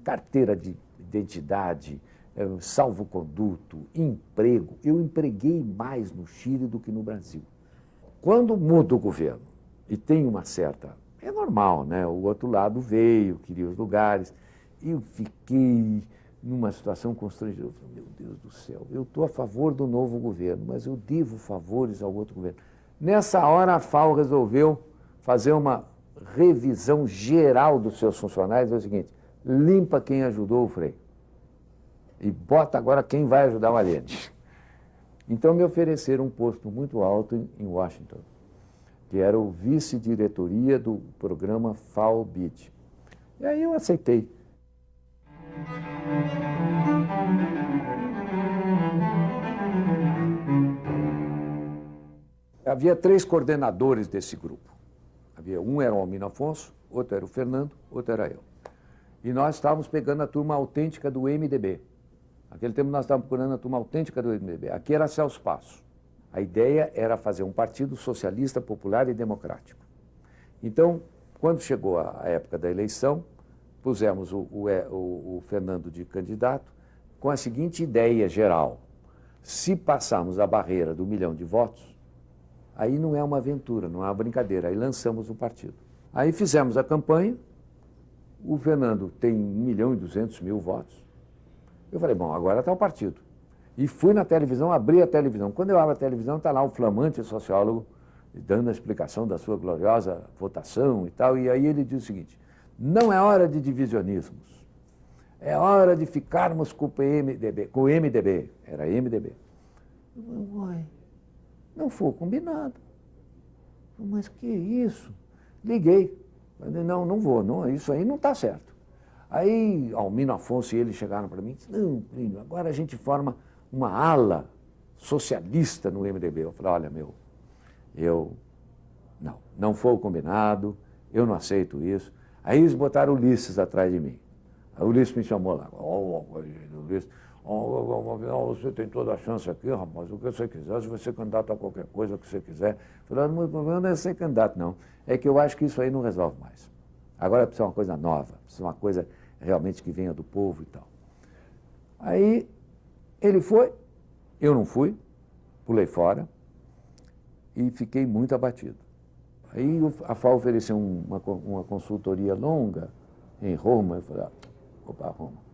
Carteira de identidade, salvo-conduto, emprego. Eu empreguei mais no Chile do que no Brasil. Quando muda o governo e tem uma certa... É normal, né? O outro lado veio, queria os lugares. Eu fiquei numa situação constrangedora. Eu falei, meu Deus do céu, eu estou a favor do novo governo, mas eu devo favores ao outro governo. Nessa hora, a FAO resolveu fazer uma revisão geral dos seus funcionários. É o seguinte, limpa quem ajudou o Frei. e bota agora quem vai ajudar o Allende. Então me ofereceram um posto muito alto em Washington, que era o vice-diretoria do programa FAO-BID. E aí eu aceitei. Havia 3 coordenadores desse grupo. Um era o Almino Afonso, outro era o Fernando, outro era eu. E nós estávamos pegando a turma autêntica do MDB. Naquele tempo nós estávamos procurando a turma autêntica do MDB. Aqui era Celso Passo. A ideia era fazer um partido socialista, popular e democrático. Então, quando chegou a época da eleição, pusemos o Fernando de candidato com a seguinte ideia geral. Se passarmos a barreira do 1 milhão de votos, aí não é uma aventura, não é uma brincadeira, aí lançamos o partido. Aí fizemos a campanha, o Fernando tem 1.200.000 votos. Eu falei, bom, agora está o partido. E fui na televisão, abri a televisão. Quando eu abro a televisão, está lá o flamante sociólogo dando a explicação da sua gloriosa votação e tal. E aí ele diz o seguinte, não é hora de divisionismos, é hora de ficarmos com o PMDB, com o MDB. Era MDB. Uai, não foi combinado. Mas que isso? Liguei. Falei, não vou, não, isso aí não está certo. Aí Almino Afonso e ele chegaram para mim e disseram, não, Plínio, agora a gente forma uma ala socialista no MDB. Eu falei, olha, não foi o combinado, eu não aceito isso. Aí eles botaram o Ulisses atrás de mim. Aí o Ulisses me chamou lá. Ulisses, você tem toda a chance aqui, rapaz, o que você quiser, se você candidato a qualquer coisa que você quiser. Eu falei, o problema não é ser candidato, não. É que eu acho que isso aí não resolve mais. Agora precisa uma coisa nova, precisa uma coisa realmente que venha do povo e tal. Aí ele foi, eu não fui, pulei fora e fiquei muito abatido. Aí a FAO ofereceu uma consultoria longa em Roma, eu falei, vou para Roma.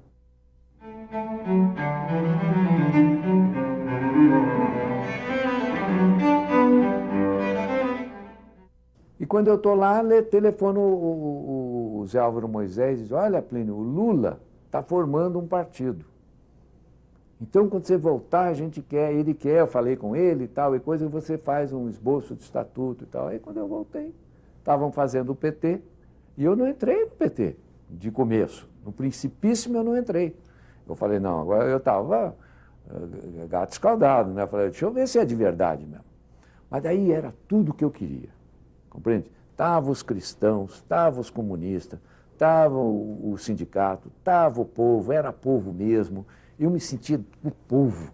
E quando eu estou lá, telefono o Zé Álvaro Moisés e diz, olha, Plínio, o Lula está formando um partido. Então, quando você voltar, ele quer, eu falei com ele e tal, e coisa, você faz um esboço de estatuto e tal. Aí, quando eu voltei, estavam fazendo o PT, e eu não entrei no PT, de começo. No Principíssimo, eu não entrei. Eu falei, não, agora eu estava gato escaldado, né? Eu falei, deixa eu ver se é de verdade mesmo. Mas daí era tudo o que eu queria, compreende? Estavam os cristãos, estavam os comunistas, estava o sindicato, estava o povo, era povo mesmo. Eu me sentia o povo.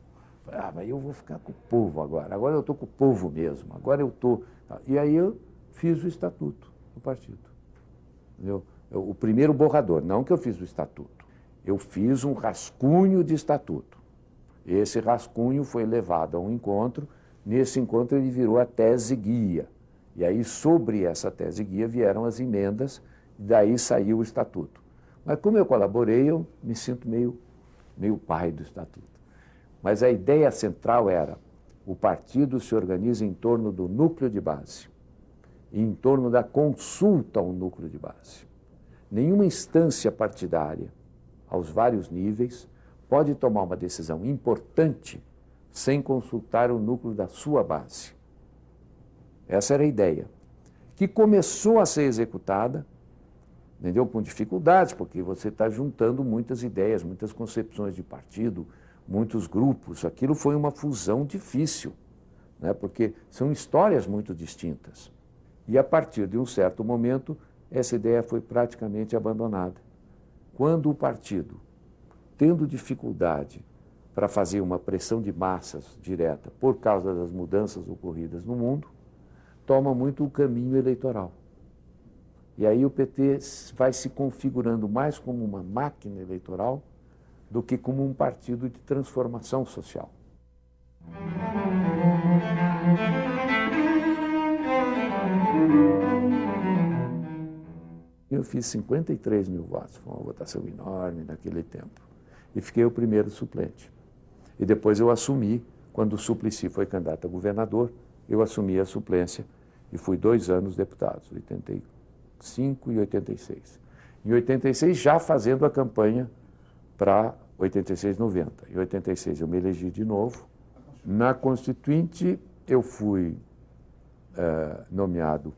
Mas eu vou ficar com o povo agora. Agora eu estou com o povo mesmo. Agora eu estou... E aí eu fiz o estatuto do partido. O primeiro borrador, não que eu fiz o estatuto. Eu fiz um rascunho de estatuto. Esse rascunho foi levado a um encontro. Nesse encontro ele virou a tese guia. E aí sobre essa tese guia vieram as emendas. E daí saiu o estatuto. Mas como eu colaborei, eu me sinto meio pai do estatuto. Mas a ideia central era, o partido se organiza em torno do núcleo de base, e em torno da consulta ao núcleo de base. Nenhuma instância partidária, aos vários níveis, pode tomar uma decisão importante sem consultar o núcleo da sua base. Essa era a ideia, que começou a ser executada, entendeu? Com dificuldades, porque você está juntando muitas ideias, muitas concepções de partido, muitos grupos. Aquilo foi uma fusão difícil, né? Porque são histórias muito distintas. E a partir de um certo momento, essa ideia foi praticamente abandonada. Quando o partido, tendo dificuldade para fazer uma pressão de massas direta por causa das mudanças ocorridas no mundo, toma muito o caminho eleitoral. E aí o PT vai se configurando mais como uma máquina eleitoral do que como um partido de transformação social. Eu fiz 53 mil votos, foi uma votação enorme naquele tempo. E fiquei o primeiro suplente. E depois eu assumi, quando o Suplicy foi candidato a governador, eu assumi a suplência e fui 2 anos deputado, 85 e 86. Em 86, já fazendo a campanha para 86, 90. Em 86 eu me elegi de novo. Na Constituinte eu fui nomeado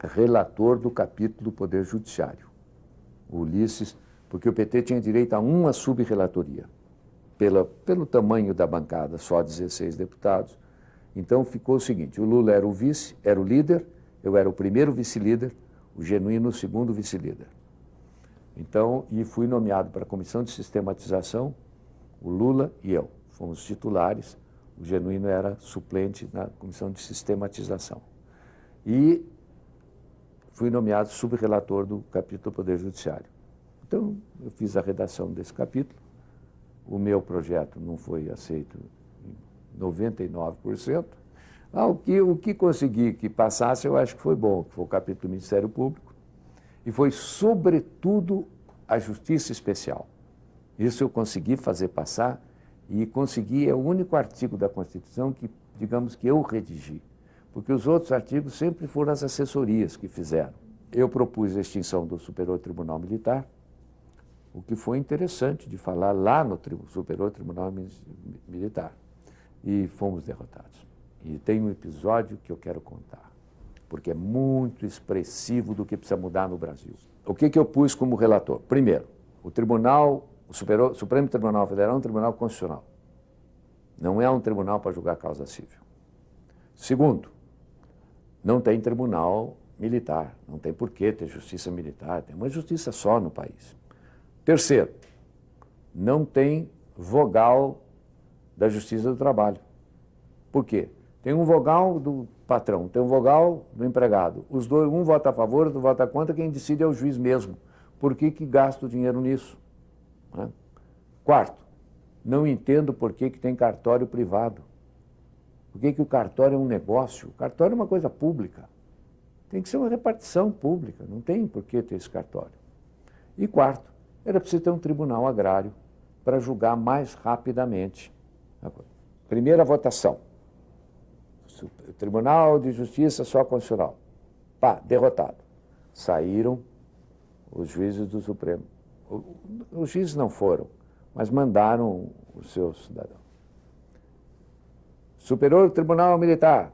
relator do capítulo do Poder Judiciário. O Ulisses, porque o PT tinha direito a uma sub-relatoria, pelo tamanho da bancada, só 16 deputados. Então ficou o seguinte, o Lula era o vice, era o líder, eu era o primeiro vice-líder, o Genuíno o segundo vice-líder. Então, e fui nomeado para a Comissão de Sistematização, o Lula e eu. Fomos titulares, o Genuíno era suplente na Comissão de Sistematização. E fui nomeado subrelator do capítulo do Poder Judiciário. Então, eu fiz a redação desse capítulo. O meu projeto não foi aceito em 99%. O que consegui que passasse, eu acho que foi bom, que foi o capítulo do Ministério Público. E foi, sobretudo, a Justiça Especial. Isso eu consegui fazer passar e consegui, é o único artigo da Constituição que, digamos, que eu redigi. Porque os outros artigos sempre foram as assessorias que fizeram. Eu propus a extinção do Superior Tribunal Militar, o que foi interessante de falar lá no Superior Tribunal Militar. E fomos derrotados. E tem um episódio que eu quero contar, porque é muito expressivo do que precisa mudar no Brasil. O que eu pus como relator? Primeiro, o Supremo Tribunal Federal é um tribunal constitucional. Não é um tribunal para julgar causa civil. Segundo, não tem tribunal militar, não tem por que ter justiça militar, tem uma justiça só no país. Terceiro, não tem vogal da Justiça do Trabalho. Por quê? Tem um vogal do patrão, tem um vogal do empregado. Os dois, um vota a favor, outro vota contra, quem decide é o juiz mesmo. Por que gasta o dinheiro nisso? Né? Quarto, não entendo por que tem cartório privado. Por que o cartório é um negócio? O cartório é uma coisa pública. Tem que ser uma repartição pública, não tem por que ter esse cartório. E quarto, era preciso ter um tribunal agrário para julgar mais rapidamente. Primeira votação. Tribunal de Justiça só constitucional. Pá, derrotado. Saíram os juízes do Supremo. Os juízes não foram, mas mandaram os seus cidadãos. Superior Tribunal Militar.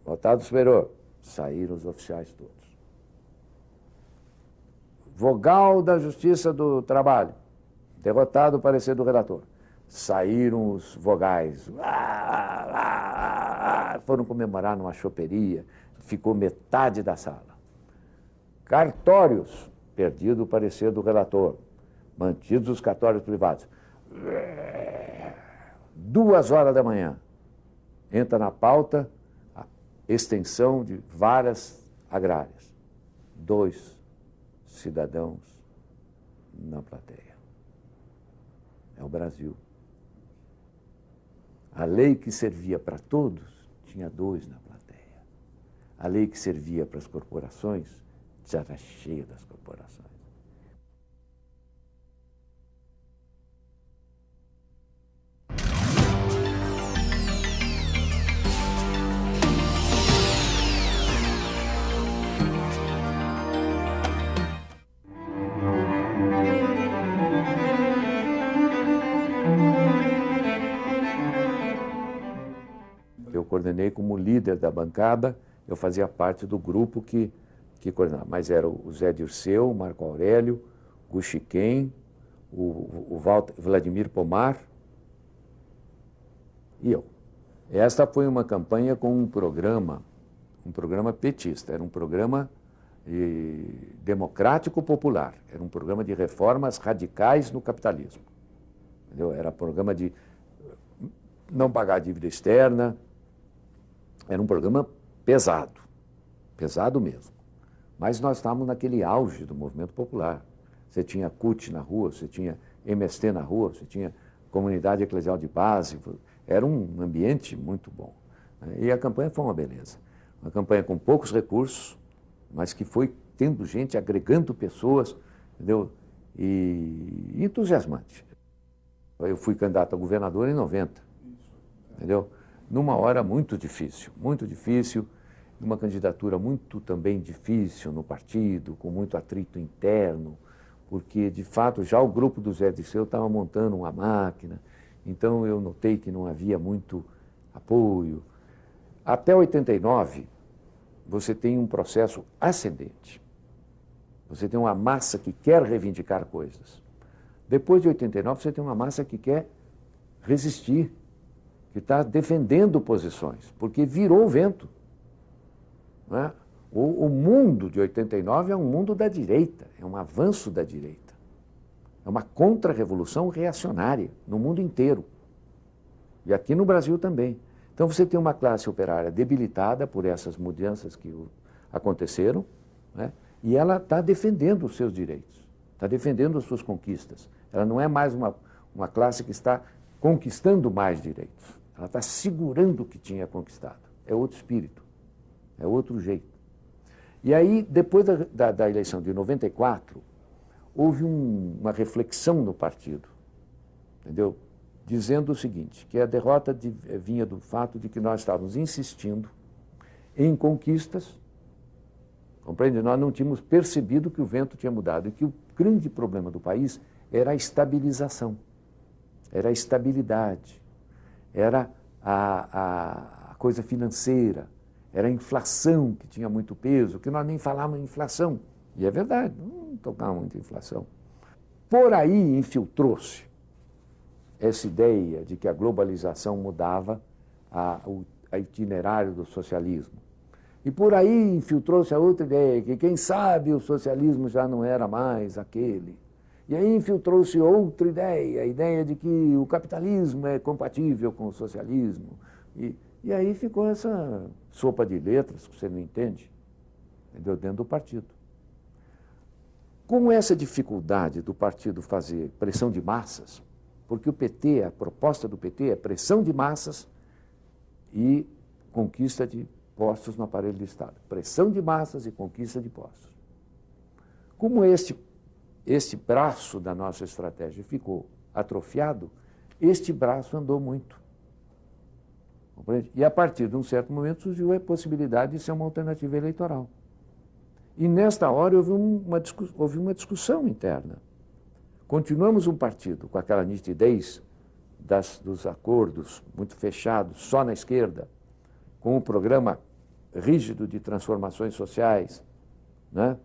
Votado superior. Saíram os oficiais todos. Vogal da Justiça do Trabalho. Derrotado o parecer do relator. Saíram os vogais. Foram comemorar numa choperia. Ficou metade da sala. Cartórios. Perdido o parecer do relator. Mantidos os cartórios privados. 2h da manhã. Entra na pauta a extensão de varas agrárias. 2 cidadãos na plateia. É o Brasil. A lei que servia para todos tinha 2 na plateia. A lei que servia para as corporações já era cheia das corporações. Eu coordenei como líder da bancada, eu fazia parte do grupo que coordenava, mas era o Zé Dirceu, o Marco Aurélio, o Chiquem, o Vladimir Pomar e eu. Esta foi uma campanha com um programa petista, era um programa democrático popular, era um programa de reformas radicais no capitalismo. Entendeu? Era programa de não pagar dívida externa, era um programa pesado, pesado mesmo. Mas nós estávamos naquele auge do movimento popular. Você tinha CUT na rua, você tinha MST na rua, você tinha comunidade eclesial de base, era um ambiente muito bom. E a campanha foi uma beleza. Uma campanha com poucos recursos, mas que foi tendo gente, agregando pessoas, entendeu? E entusiasmante. Eu fui candidato a governador em 90, entendeu? Numa hora muito difícil, uma candidatura muito também difícil no partido, com muito atrito interno, porque, de fato, já o grupo do Zé Dirceu estava montando uma máquina, então eu notei que não havia muito apoio. Até 89, você tem um processo ascendente. Você tem uma massa que quer reivindicar coisas. Depois de 89, você tem uma massa que quer resistir, que está defendendo posições, porque virou o vento. Não é? O mundo de 89 é um mundo da direita, é um avanço da direita. É uma contra-revolução reacionária no mundo inteiro. E aqui no Brasil também. Então você tem uma classe operária debilitada por essas mudanças que aconteceram, né? E ela está defendendo os seus direitos, está defendendo as suas conquistas. Ela não é mais uma classe que está conquistando mais direitos. Ela está segurando o que tinha conquistado. É outro espírito, é outro jeito. E aí, depois da eleição de 94, houve uma reflexão no partido, entendeu? Dizendo o seguinte, que a derrota vinha do fato de que nós estávamos insistindo em conquistas, compreende? Nós não tínhamos percebido que o vento tinha mudado e que o grande problema do país era a estabilização, era a estabilidade, era a coisa financeira, era a inflação que tinha muito peso, que nós nem falávamos em inflação. E é verdade, não tocava muito em inflação. Por aí infiltrou-se essa ideia de que a globalização mudava a itinerário do socialismo. E por aí infiltrou-se a outra ideia, que quem sabe o socialismo já não era mais aquele. E aí infiltrou-se outra ideia, a ideia de que o capitalismo é compatível com o socialismo. E aí ficou essa sopa de letras que você não entende, entendeu? Dentro do partido. Com essa dificuldade do partido fazer pressão de massas, porque o PT, a proposta do PT é pressão de massas e conquista de postos no aparelho do Estado. Pressão de massas e conquista de postos. Como este braço da nossa estratégia ficou atrofiado, este braço andou muito. Compreende? E a partir de um certo momento surgiu a possibilidade de ser uma alternativa eleitoral. E nesta hora houve uma discussão interna. Continuamos um partido com aquela nitidez dos acordos muito fechados, só na esquerda, com um programa rígido de transformações sociais, né?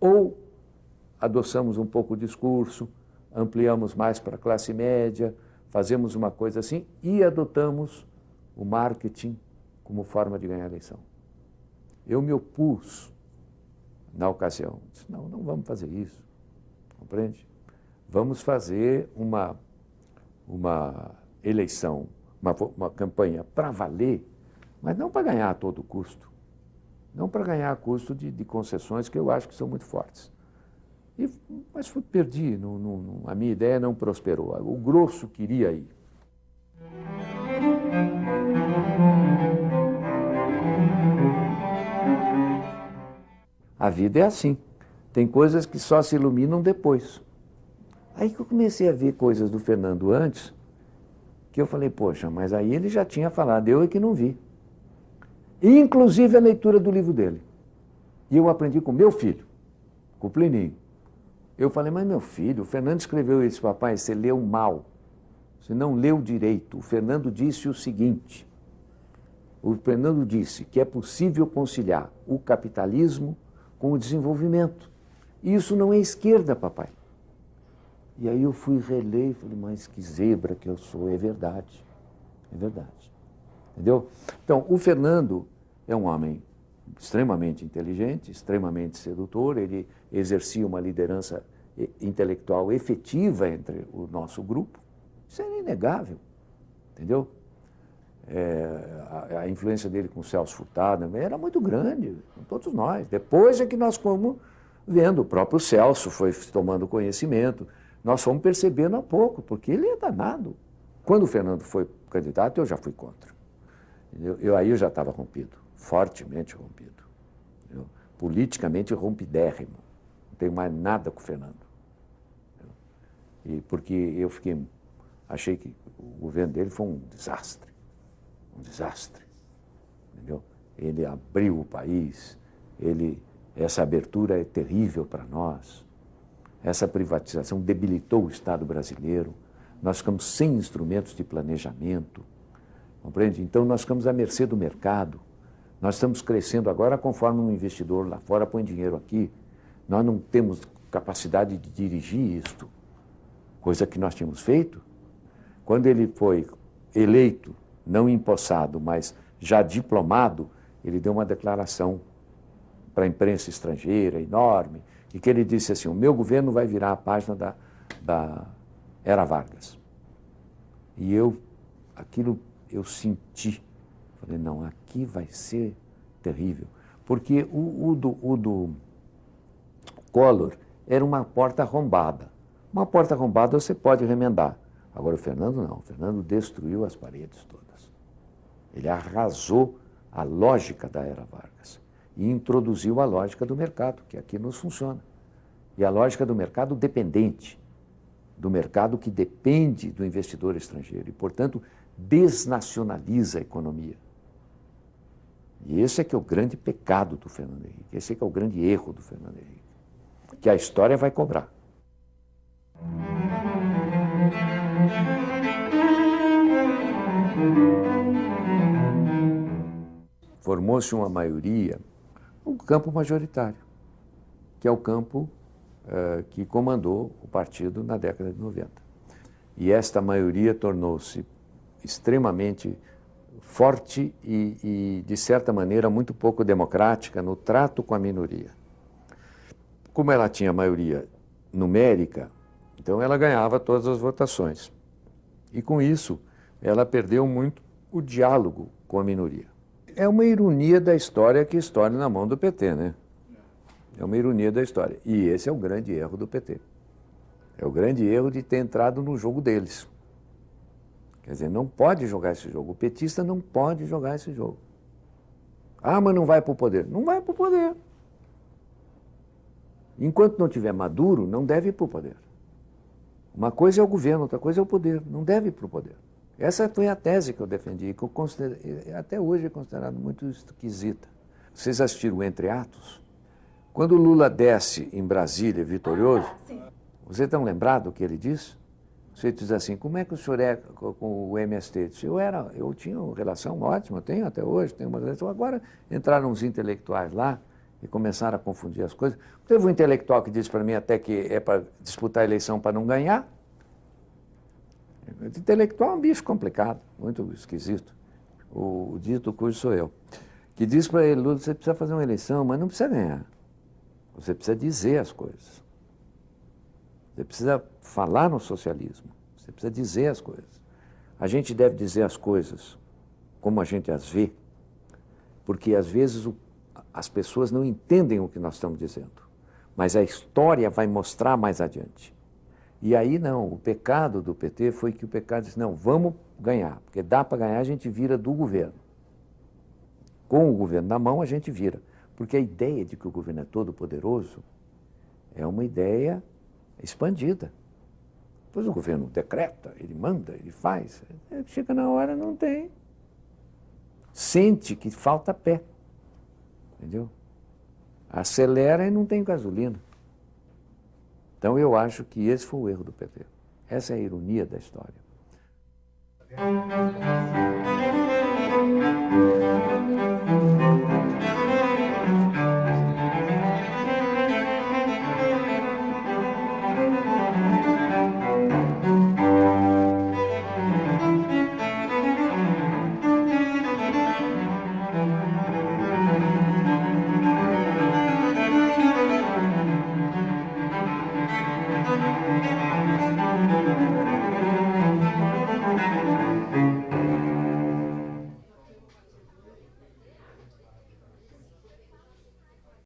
Ou adoçamos um pouco o discurso, ampliamos mais para a classe média, fazemos uma coisa assim e adotamos o marketing como forma de ganhar a eleição. Eu me opus na ocasião. Disse, não vamos fazer isso, compreende? Vamos fazer uma eleição, uma campanha para valer, mas não para ganhar a todo custo. Não para ganhar a custo de concessões que eu acho que são muito fortes. Mas perdi, a minha ideia não prosperou. O grosso queria ir. A vida é assim. Tem coisas que só se iluminam depois. Aí que eu comecei a ver coisas do Fernando antes, que eu falei, poxa, mas aí ele já tinha falado, eu é que não vi. Inclusive a leitura do livro dele. E eu aprendi com meu filho, com o Plininho. Eu falei, mas meu filho, o Fernando escreveu isso, papai, você leu mal, você não leu direito. O Fernando disse o seguinte, o Fernando disse que é possível conciliar o capitalismo com o desenvolvimento. E isso não é esquerda, papai. E aí eu fui reler e falei, mas que zebra que eu sou, é verdade, entendeu? Então, o Fernando é um homem extremamente inteligente, extremamente sedutor, ele exercia uma liderança intelectual efetiva entre o nosso grupo, isso era inegável, entendeu? A influência dele com o Celso Furtado era muito grande, com todos nós. Depois é que nós fomos vendo, o próprio Celso foi tomando conhecimento, nós fomos percebendo a pouco, porque ele é danado. Quando o Fernando foi candidato, eu já fui contra. Aí eu já estava rompido, fortemente rompido. Entendeu? Politicamente rompidérrimo. Não tenho mais nada com o Fernando. Entendeu? E porque achei que o governo dele foi um desastre. Um desastre. Entendeu? Ele abriu o país, essa abertura é terrível para nós. Essa privatização debilitou o Estado brasileiro, nós ficamos sem instrumentos de planejamento, compreende? Então nós ficamos à mercê do mercado, nós estamos crescendo agora conforme um investidor lá fora põe dinheiro aqui, nós não temos capacidade de dirigir isto, coisa que nós tínhamos feito. Quando ele foi eleito, não empossado, mas já diplomado, ele deu uma declaração para a imprensa estrangeira, enorme, e que ele disse assim, o meu governo vai virar a página da Era Vargas. E aquilo eu senti, falei, não, aqui vai ser terrível, porque o do Collor era uma porta arrombada. Uma porta arrombada você pode remendar. Agora o Fernando não, o Fernando destruiu as paredes todas. Ele arrasou a lógica da Era Vargas e introduziu a lógica do mercado, que aqui nos funciona. E a lógica do mercado dependente, do mercado que depende do investidor estrangeiro e, portanto, desnacionaliza a economia. E esse é que é o grande pecado do Fernando Henrique, esse é que é o grande erro do Fernando Henrique, que a história vai cobrar. Formou-se uma maioria, um campo majoritário, que é o campo que comandou o partido na década de 90. E esta maioria tornou-se extremamente forte e, de certa maneira, muito pouco democrática no trato com a minoria. Como ela tinha maioria numérica, então ela ganhava todas as votações. E, com isso, ela perdeu muito o diálogo com a minoria. É uma ironia da história que estorna na mão do PT, né? É uma ironia da história. E esse é o grande erro do PT. É o grande erro de ter entrado no jogo deles. Quer dizer, não pode jogar esse jogo. O petista não pode jogar esse jogo. Ah, mas não vai para o poder. Não vai para o poder. Enquanto não tiver Maduro, não deve ir para o poder. Uma coisa é o governo, outra coisa é o poder. Não deve ir para o poder. Essa foi a tese que eu defendi, que eu até hoje é considerado muito esquisita. Vocês assistiram Entre Atos? Quando o Lula desce em Brasília, vitorioso, vocês estão lembrados do que ele disse? Você diz assim, como é que o senhor é com o MST? Disse, eu tinha uma relação ótima, tenho até hoje, tenho uma relação. Agora entraram uns intelectuais lá e começaram a confundir as coisas. Teve um intelectual que disse para mim até que é para disputar a eleição para não ganhar. O intelectual é um bicho complicado, muito esquisito. O dito cujo sou eu. Que diz para ele, Lula, você precisa fazer uma eleição, mas não precisa ganhar. Você precisa dizer as coisas. Você precisa falar no socialismo. Você precisa dizer as coisas. A gente deve dizer as coisas como a gente as vê, porque às vezes as pessoas não entendem o que nós estamos dizendo. Mas a história vai mostrar mais adiante. E aí não, o pecado do PT foi que o pecado disse, não, vamos ganhar, porque dá para ganhar, a gente vira do governo. Com o governo na mão, a gente vira. Porque a ideia de que o governo é todo poderoso é uma ideia expandida. Depois o governo decreta, ele manda, ele faz. Chega na hora, não tem. Sente que falta pé. Entendeu? Acelera e não tem gasolina. Então eu acho que esse foi o erro do PT. Essa é a ironia da história.